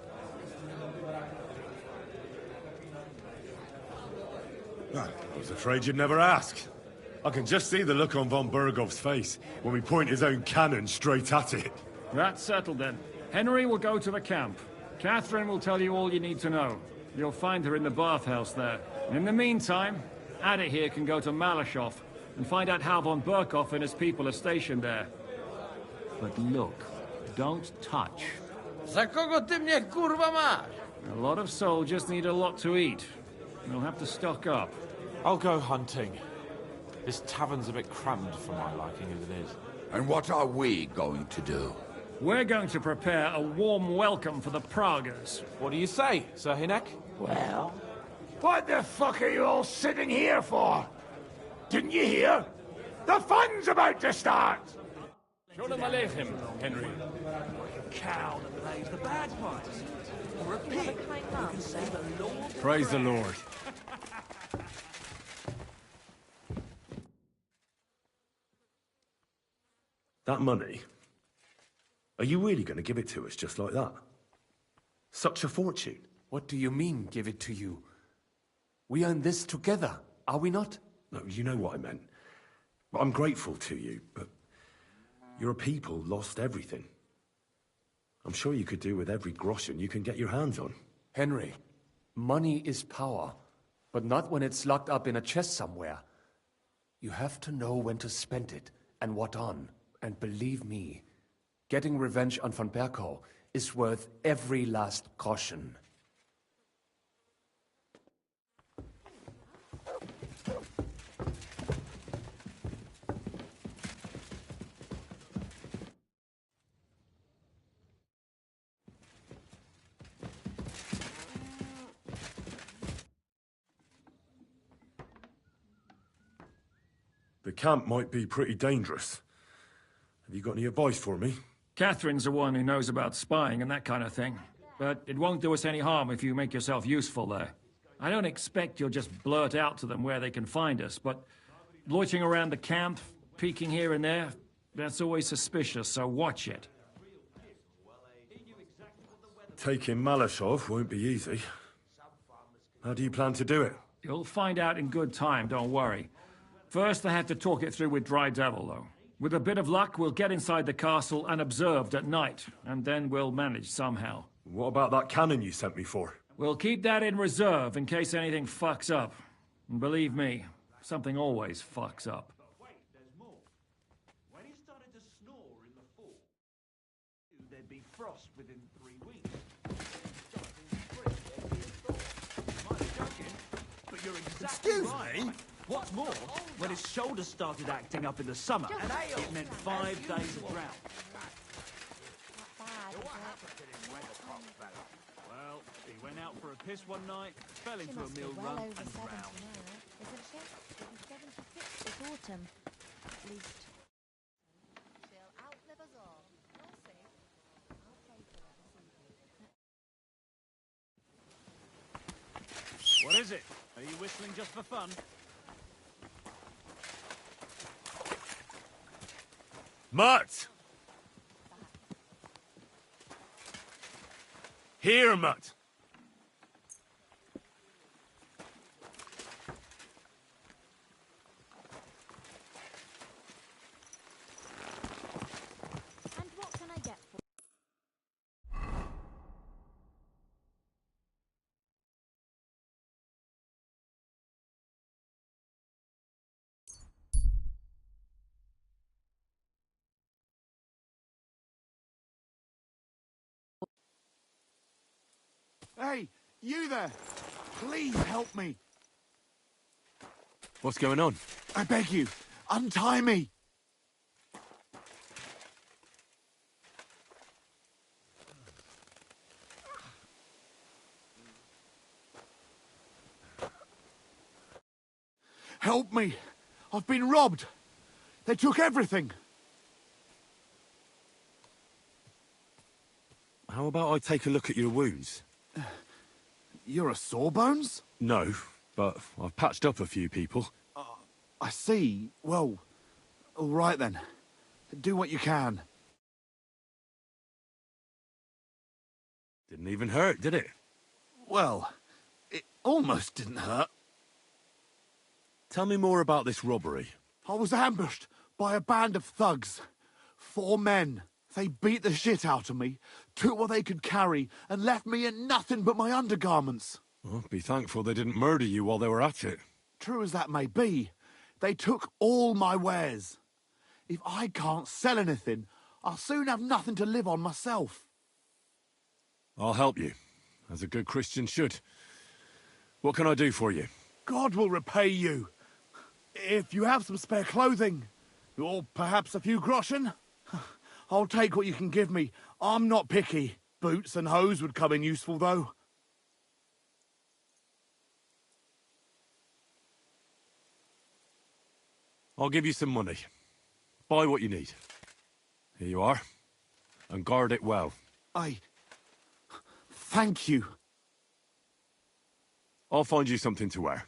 I was afraid you'd never ask. I can just see the look on von Berghoff's face when we point his own cannon straight at it. That's settled then. Henry will go to the camp. Catherine will tell you all you need to know. You'll find her in the bathhouse there. In the meantime, Ada here can go to Malashov and find out how von Berghoff and his people are stationed there. But look, don't touch. Za kogo ty mnie kurwa masz? A lot of soldiers need a lot to eat. We'll have to stock up. I'll go hunting. This tavern's a bit crammed for my liking as it is. And what are we going to do? We're going to prepare a warm welcome for the Praguers. What do you say, Sir Hinek? Well, what the fuck are you all sitting here for? Didn't you hear? The fun's about to start! Shalom Aleichem, Henry. Cow that plays the bagpipes. Or a pig who can say the Lord. Praise the Lord. That money? Are you really going to give it to us just like that? Such a fortune. What do you mean, give it to you? We earn this together, are we not? No, you know what I meant. I'm grateful to you, but your people lost everything. I'm sure you could do with every groschen you can get your hands on. Henry, money is power, but not when it's locked up in a chest somewhere. You have to know when to spend it, and what on. And believe me, getting revenge on von Berghoff is worth every last groschen. The camp might be pretty dangerous. Have you got any advice for me? Catherine's the one who knows about spying and that kind of thing. But it won't do us any harm if you make yourself useful there. I don't expect you'll just blurt out to them where they can find us, but loitering around the camp, peeking here and there, that's always suspicious, so watch it. Taking Malashov won't be easy. How do you plan to do it? You'll find out in good time, don't worry. First, I have to talk it through with Dry Devil, though. With a bit of luck, we'll get inside the castle unobserved at night, and then we'll manage somehow. What about that cannon you sent me for? We'll keep that in reserve in case anything fucks up. And believe me, something always fucks up. When he started to snore in the fort, there'd be frost within 3 weeks. But you're exactly right. What's more, when his shoulders started acting up in the summer, it meant 5 days of drought. Well, he went out for a piss one night, fell into a mill run and drowned. Isn't she? She'll be 76 this autumn. At least. She'll outlive us all. We'll see. I'll pray for her this evening. What is it? Are you whistling just for fun? Mutt! Here, Mutt! And what can I get for? Hey, you there! Please help me! What's going on? I beg you, untie me! Help me! I've been robbed! They took everything! How about I take a look at your wounds? You're a Sawbones? No, but I've patched up a few people. I see. Well, all right then. Do what you can. Didn't even hurt, did it? Well, it almost didn't hurt. Tell me more about this robbery. I was ambushed by a band of thugs. 4 men. They beat the shit out of me, took what they could carry, and left me in nothing but my undergarments. Well, be thankful they didn't murder you while they were at it. True as that may be, they took all my wares. If I can't sell anything, I'll soon have nothing to live on myself. I'll help you, as a good Christian should. What can I do for you? God will repay you. If you have some spare clothing, or perhaps a few groschen, I'll take what you can give me. I'm not picky. Boots and hose would come in useful, though. I'll give you some money. Buy what you need. Here you are. And guard it well. Thank you. I'll find you something to wear.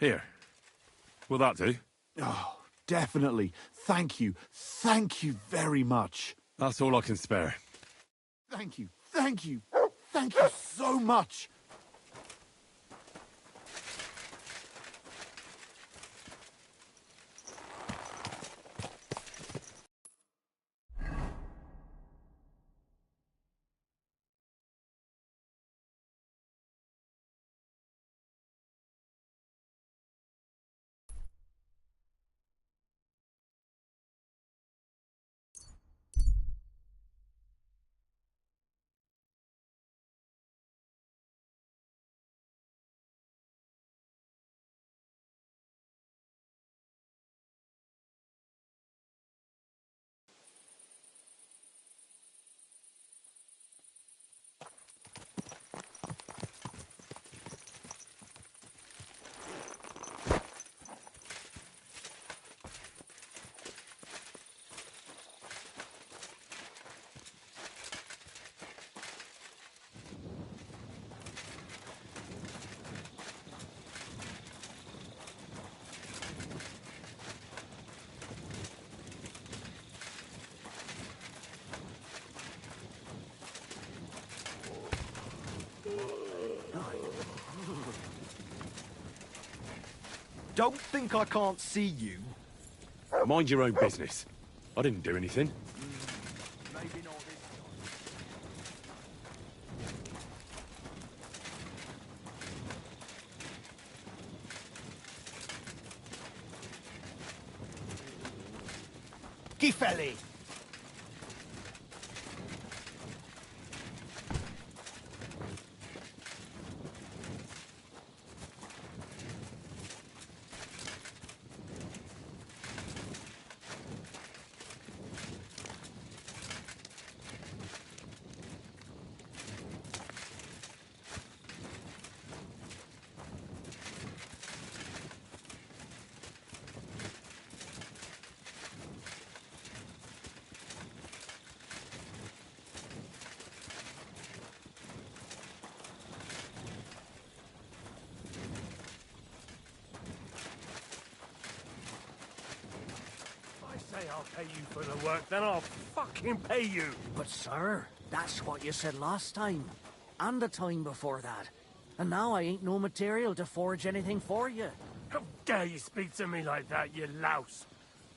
Here. Will that do? Oh, definitely. Thank you. Thank you very much. That's all I can spare. Thank you. Thank you. Thank you so much. don't think I can't see you. Mind your own business. I didn't do anything. Maybe not this time. Gifeli! I'll pay you for the work, then I'll fucking pay you. But sir, that's what you said last time. And the time before that. And now I ain't no material to forge anything for you. How dare you speak to me like that, you louse?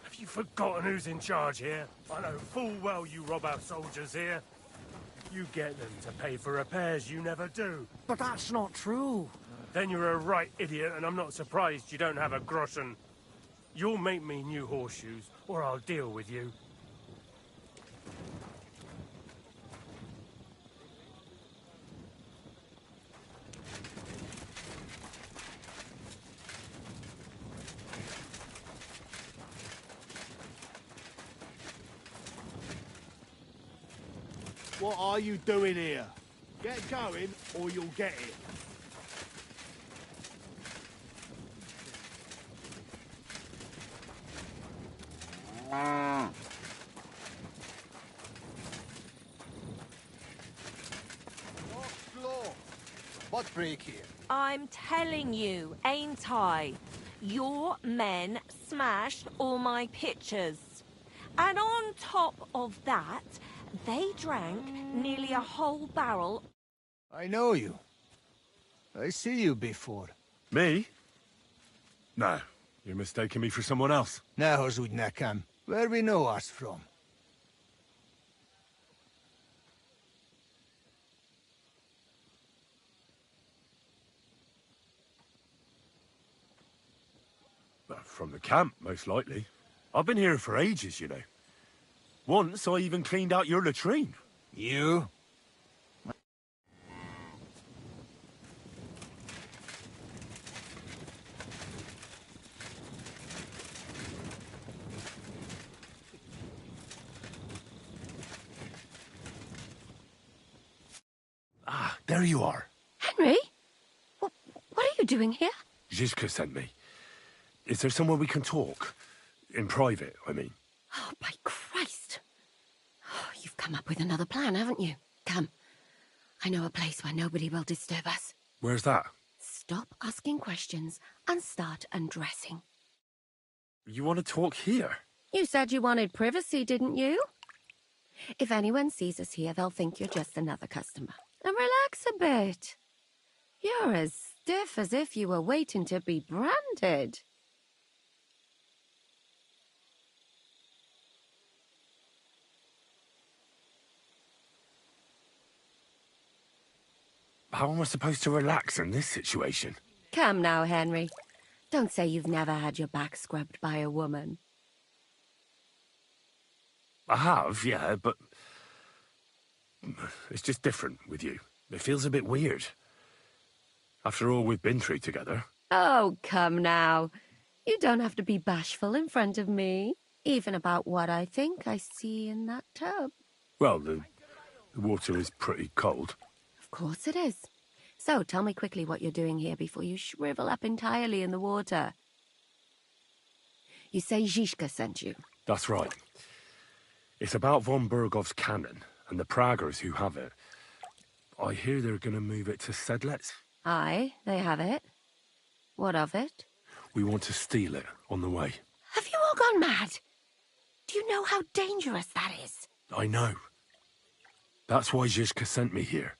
Have you forgotten who's in charge here? I know full well you rob our soldiers here. You get them to pay for repairs you never do. But that's not true. Then you're a right idiot, and I'm not surprised you don't have a groschen. You'll make me new horseshoes, or I'll deal with you. What are you doing here? Get going, or you'll get it. What break here? I'm telling you, ain't I? Your men smashed all my pictures. And on top of that, they drank nearly a whole barrel. I know you. I see you before. Me? No, you're mistaking me for someone else. Now, Zudnakam, where we know us from? From the camp, most likely. I've been here for ages, you know. Once I even cleaned out your latrine. You? Ah, there you are. Henry? What are you doing here? Zizka sent me. Is there somewhere we can talk? In private, I mean. Oh, by Christ. Oh, you've come up with another plan, haven't you? Come. I know a place where nobody will disturb us. Where's that? Stop asking questions and start undressing. You want to talk here? You said you wanted privacy, didn't you? If anyone sees us here, they'll think you're just another customer. And relax a bit. You're as stiff as if you were waiting to be branded. How am I supposed to relax in this situation? Come now, Henry. Don't say you've never had your back scrubbed by a woman. I have, yeah, but... it's just different with you. It feels a bit weird. After all we've been through together. Oh, come now. You don't have to be bashful in front of me. Even about what I think I see in that tub. Well, the water is pretty cold. Of course it is. So, tell me quickly what you're doing here before you shrivel up entirely in the water. You say Zizka sent you? That's right. It's about von Bergov's cannon and the Praggers who have it. I hear they're going to move it to Sedlec. Aye, they have it. What of it? We want to steal it on the way. Have you all gone mad? Do you know how dangerous that is? I know. That's why Zizka sent me here.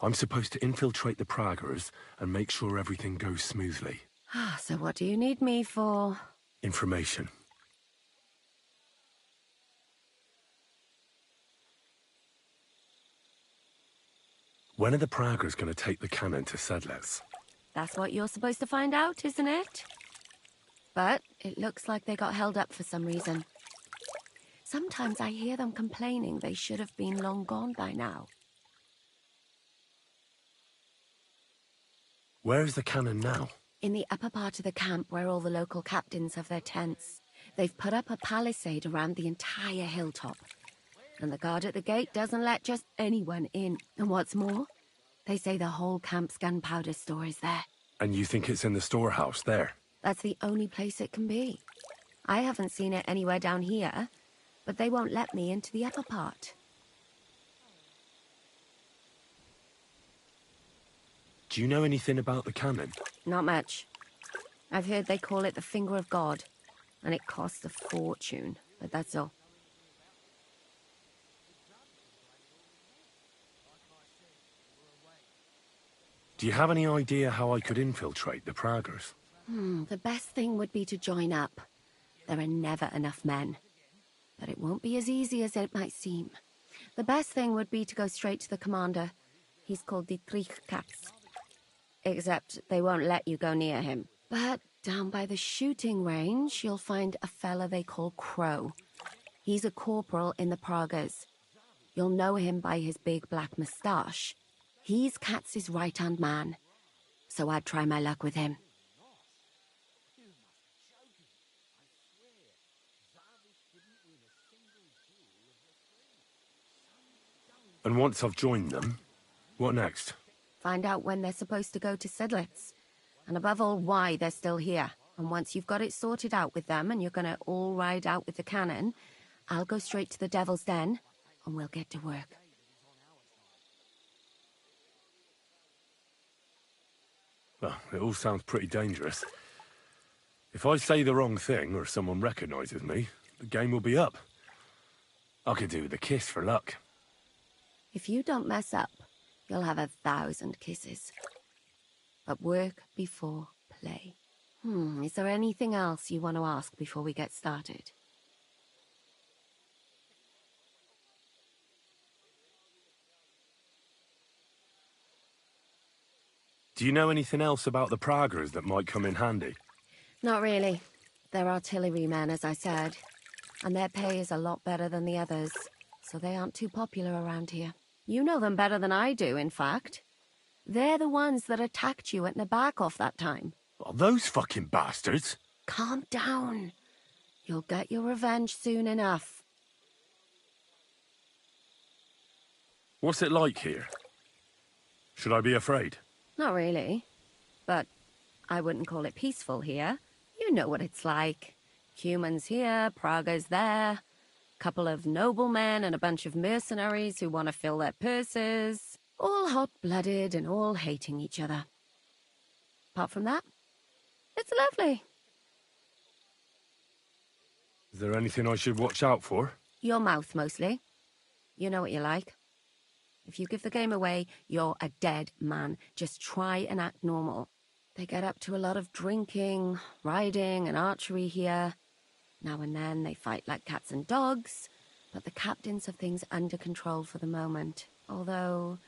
I'm supposed to infiltrate the Praggers and make sure everything goes smoothly. So what do you need me for? Information. When are the Praggers going to take the cannon to Sedlets? That's what you're supposed to find out, isn't it? But it looks like they got held up for some reason. Sometimes I hear them complaining they should have been long gone by now. Where is the cannon now? In the upper part of the camp where all the local captains have their tents. They've put up a palisade around the entire hilltop. And the guard at the gate doesn't let just anyone in. And what's more, they say the whole camp's gunpowder store is there. And you think it's in the storehouse there? That's the only place it can be. I haven't seen it anywhere down here, but they won't let me into the upper part. Do you know anything about the cannon? Not much. I've heard they call it the Finger of God, and it costs a fortune, but that's all. Do you have any idea how I could infiltrate the Praggers? The best thing would be to join up. There are never enough men. But it won't be as easy as it might seem. The best thing would be to go straight to the commander. He's called Dietrich Katz. Except they won't let you go near him. But down by the shooting range, you'll find a fella they call Crow. He's a corporal in the Praggers. You'll know him by his big black moustache. He's Katz's right-hand man. So I'd try my luck with him. And once I've joined them, what next? Find out when they're supposed to go to Sedlets. And above all, why they're still here. And once you've got it sorted out with them and you're gonna all ride out with the cannon, I'll go straight to the Devil's Den and we'll get to work. Well, it all sounds pretty dangerous. If I say the wrong thing or someone recognizes me, the game will be up. I could do with a kiss for luck. If you don't mess up, you'll have 1,000 kisses. But work before play. Is there anything else you want to ask before we get started? Do you know anything else about the Praggers that might come in handy? Not really. They're artillerymen, as I said. And their pay is a lot better than the others, so they aren't too popular around here. You know them better than I do, in fact. They're the ones that attacked you at Nabakov that time. Oh, those fucking bastards! Calm down. You'll get your revenge soon enough. What's it like here? Should I be afraid? Not really. But I wouldn't call it peaceful here. You know what it's like. Humans here, Praggers there. Couple of noblemen and a bunch of mercenaries who want to fill their purses. All hot-blooded and all hating each other. Apart from that, it's lovely. Is there anything I should watch out for? Your mouth, mostly. You know what you like. If you give the game away, you're a dead man. Just try and act normal. They get up to a lot of drinking, riding, and archery here. Now and then they fight like cats and dogs, but the captains have things under control for the moment. Although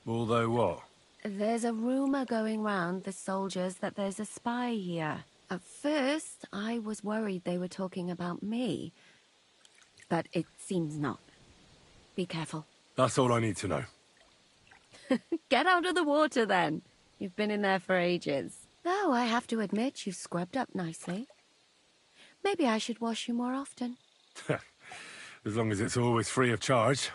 what? There's a rumor going round the soldiers that there's a spy here. At first, I was worried they were talking about me, but it seems not. Be careful. That's all I need to know. Get out of the water, then. You've been in there for ages. Though I have to admit, you've scrubbed up nicely. Maybe I should wash you more often. As long as it's always free of charge.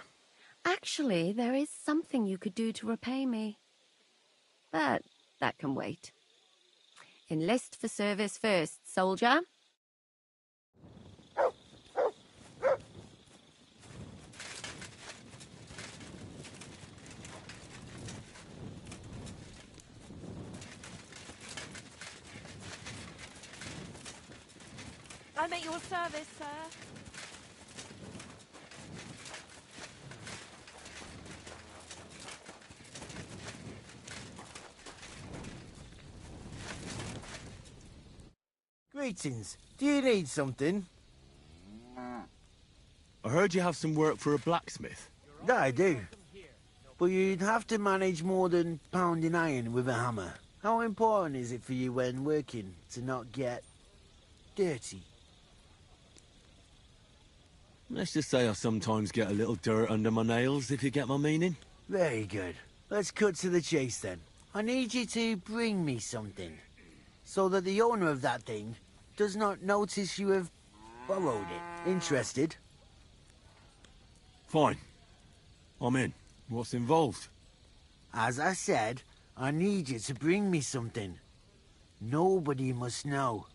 Actually, there is something you could do to repay me. But that can wait. Enlist for service first, soldier. I'm at your service, sir. Greetings. Do you need something? I heard you have some work for a blacksmith. That I do. But you'd have to manage more than pounding iron with a hammer. How important is it for you when working to not get dirty? Let's just say I sometimes get a little dirt under my nails, if you get my meaning. Very good. Let's cut to the chase then. I need you to bring me something, so that the owner of that thing does not notice you have borrowed it. Interested? Fine. I'm in. What's involved? As I said, I need you to bring me something. Nobody must know.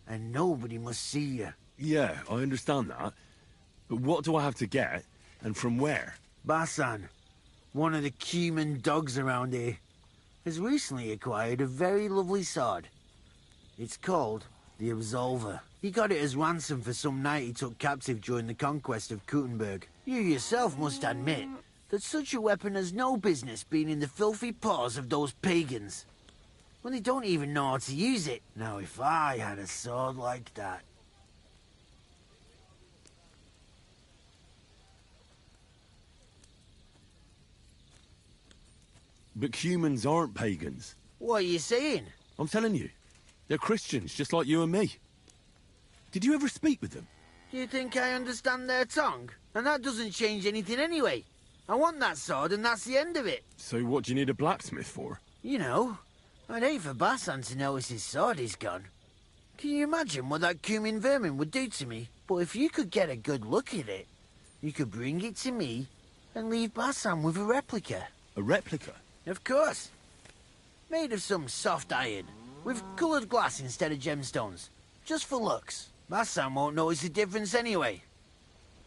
And nobody must see you. Yeah, I understand that. But what do I have to get, and from where? Basan, one of the cumin dogs around here, has recently acquired a very lovely sword. It's called the Absolver. He got it as ransom for some knight he took captive during the conquest of Kuttenberg. You yourself must admit that such a weapon has no business being in the filthy paws of those pagans, when they don't even know how to use it. Now, if I had a sword like that... But humans aren't pagans. What are you saying? I'm telling you. They're Christians, just like you and me. Did you ever speak with them? Do you think I understand their tongue? And that doesn't change anything anyway. I want that sword and that's the end of it. So what do you need a blacksmith for? You know, I'd hate for Basan to notice his sword is gone. Can you imagine what that cumin vermin would do to me? But if you could get a good look at it, you could bring it to me and leave Basan with a replica. A replica? Of course. Made of some soft iron, with coloured glass instead of gemstones. Just for looks. Basan won't notice the difference anyway.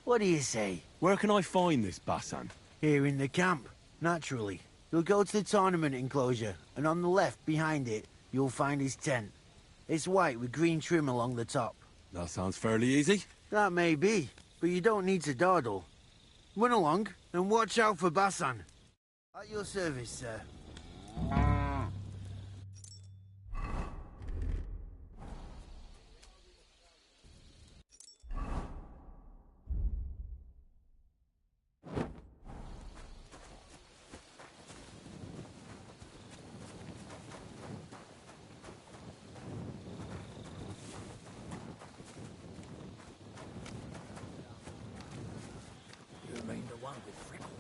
What do you say? Where can I find this Basan? Here in the camp, naturally. You'll go to the tournament enclosure, and on the left, behind it, you'll find his tent. It's white with green trim along the top. That sounds fairly easy. That may be, but you don't need to dawdle. Run along, and watch out for Basan. At your service, sir. You mean the one with freckles?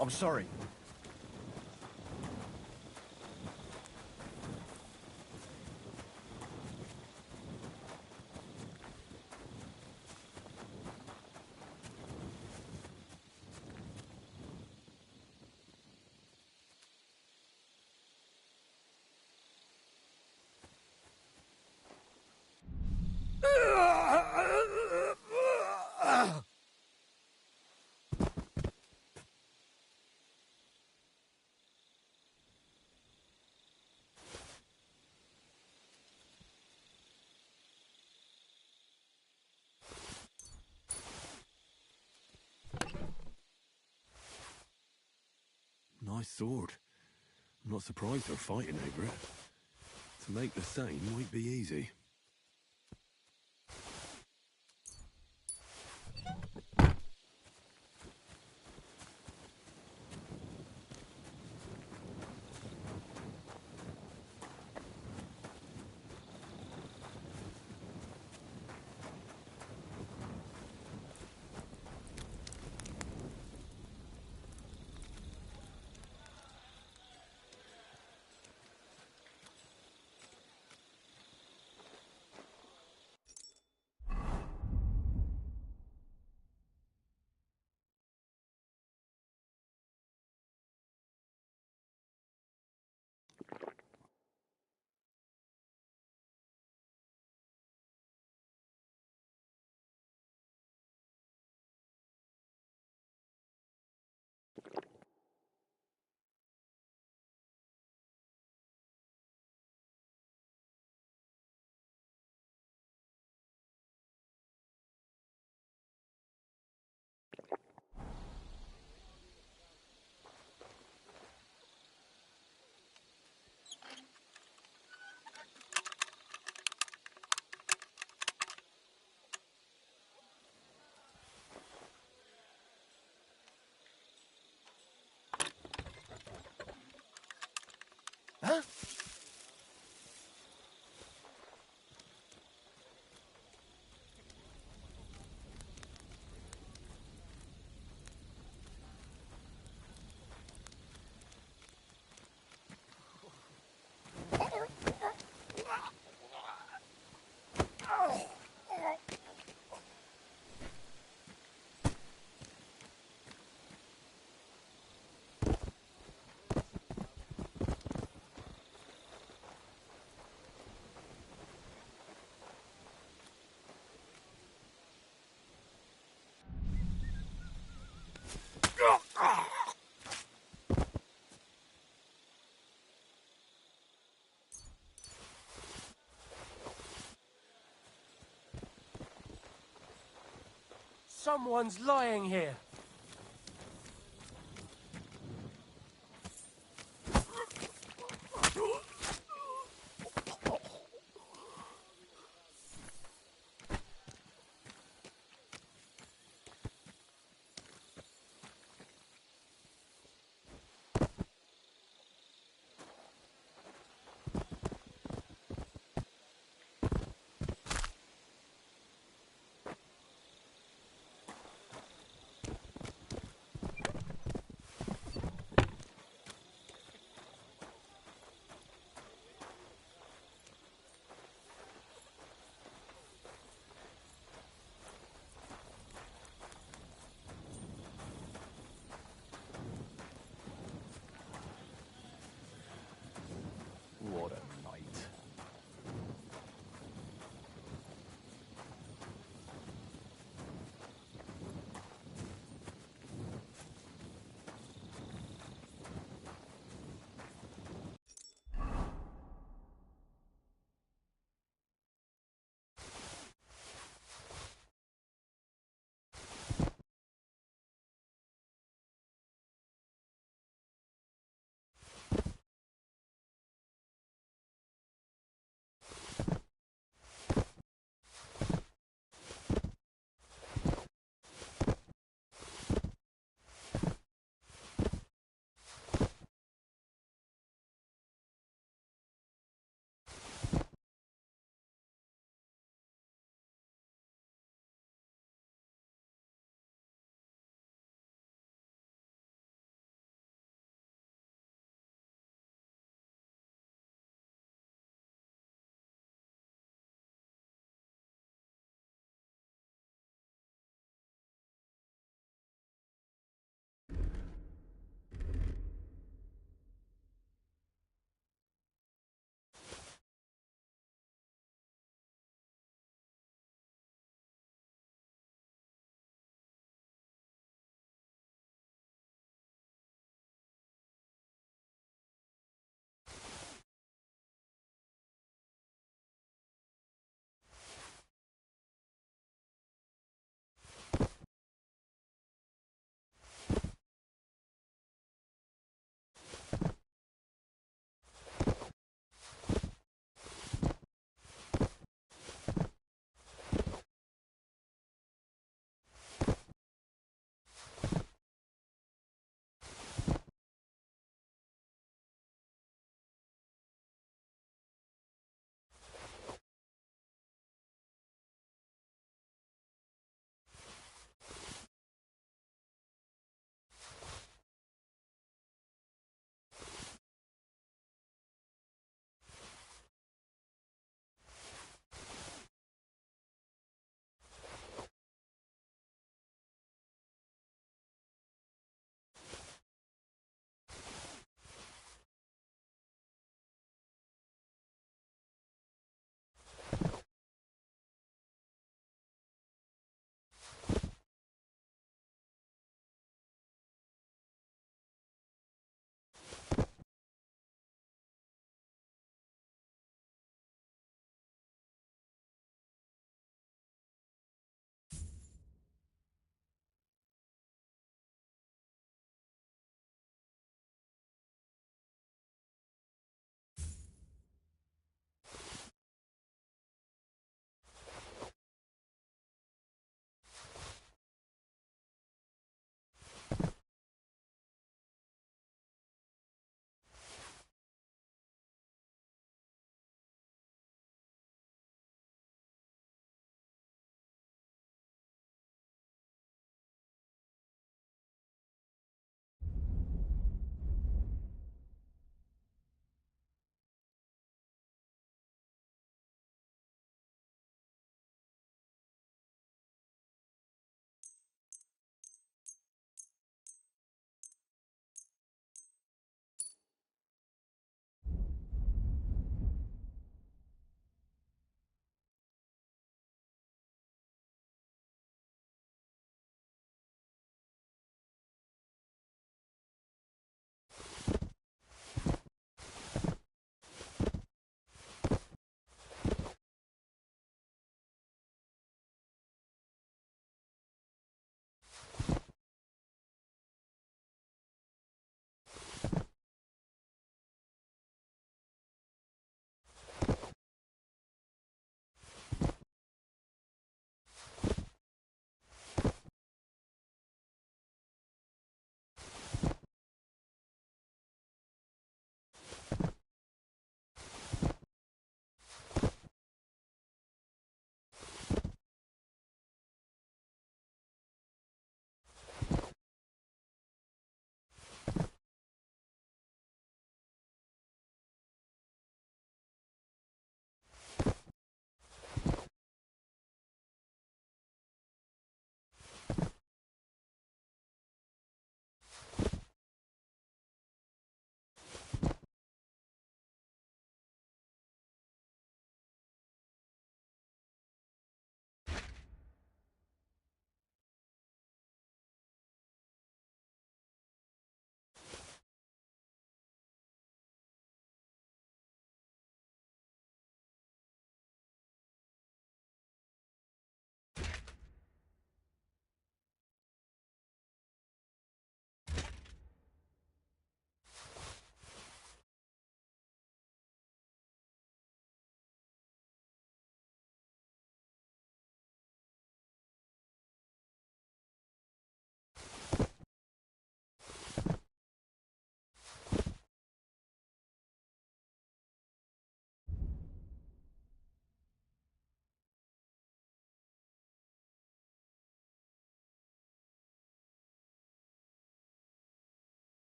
I'm sorry. Nice sword. I'm not surprised they're fighting over it. To make the same won't be easy. huh? Someone's lying here.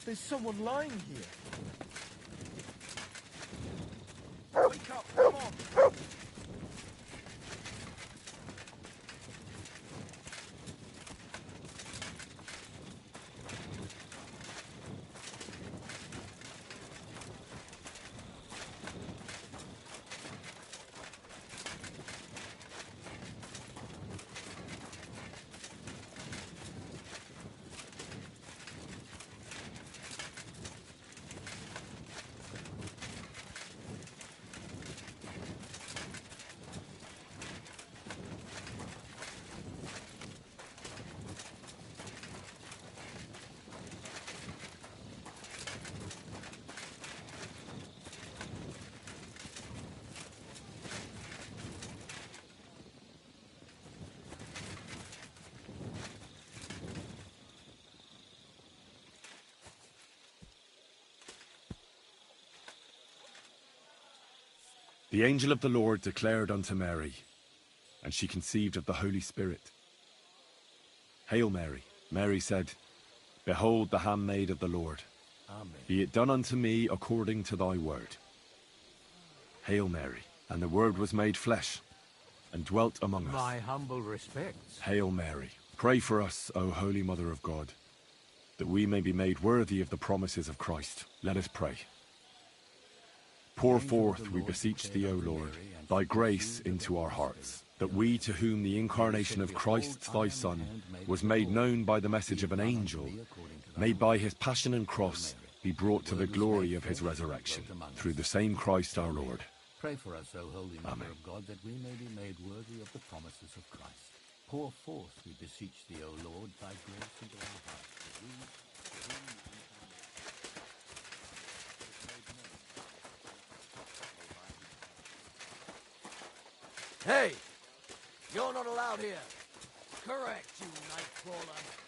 There's someone lying here. Wake up, come on! The angel of the Lord declared unto Mary, and she conceived of the Holy Spirit. Hail Mary. Mary said, Behold the handmaid of the Lord. Amen. Be it done unto me according to thy word. Hail Mary. And the Word was made flesh, and dwelt among us. My humble respects. Hail Mary. Pray for us, O Holy Mother of God, that we may be made worthy of the promises of Christ. Let us pray. Pour forth, we beseech thee, O Lord, thy grace into our hearts, that we, to whom the incarnation of Christ thy Son was made known by the message of an angel, may by his passion and cross be brought to the glory of his resurrection, through the same Christ our Lord. Pray for us, O Holy Mother Amen. of God, that we may be made worthy of the promises of Christ. Pour forth, we beseech thee, O Lord, thy grace into our hearts, that we, Hey! You're not allowed here. Correct, you nightcrawler.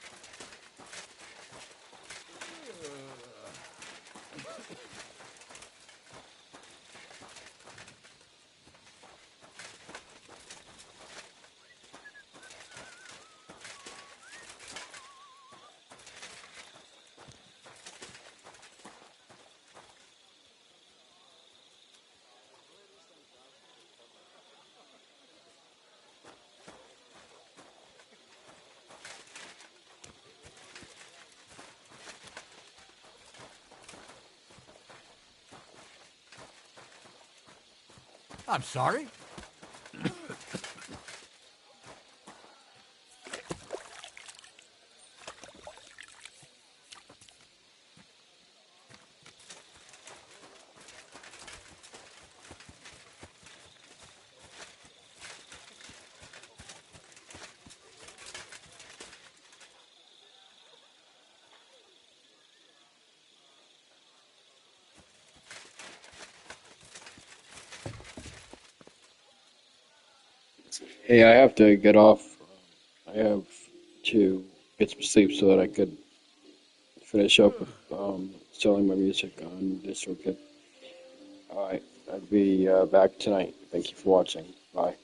I'm sorry. Hey, I have to get off. I have to get some sleep so that I could finish up with selling my music on DistroKid. Alright, I'll be back tonight. Thank you for watching. Bye.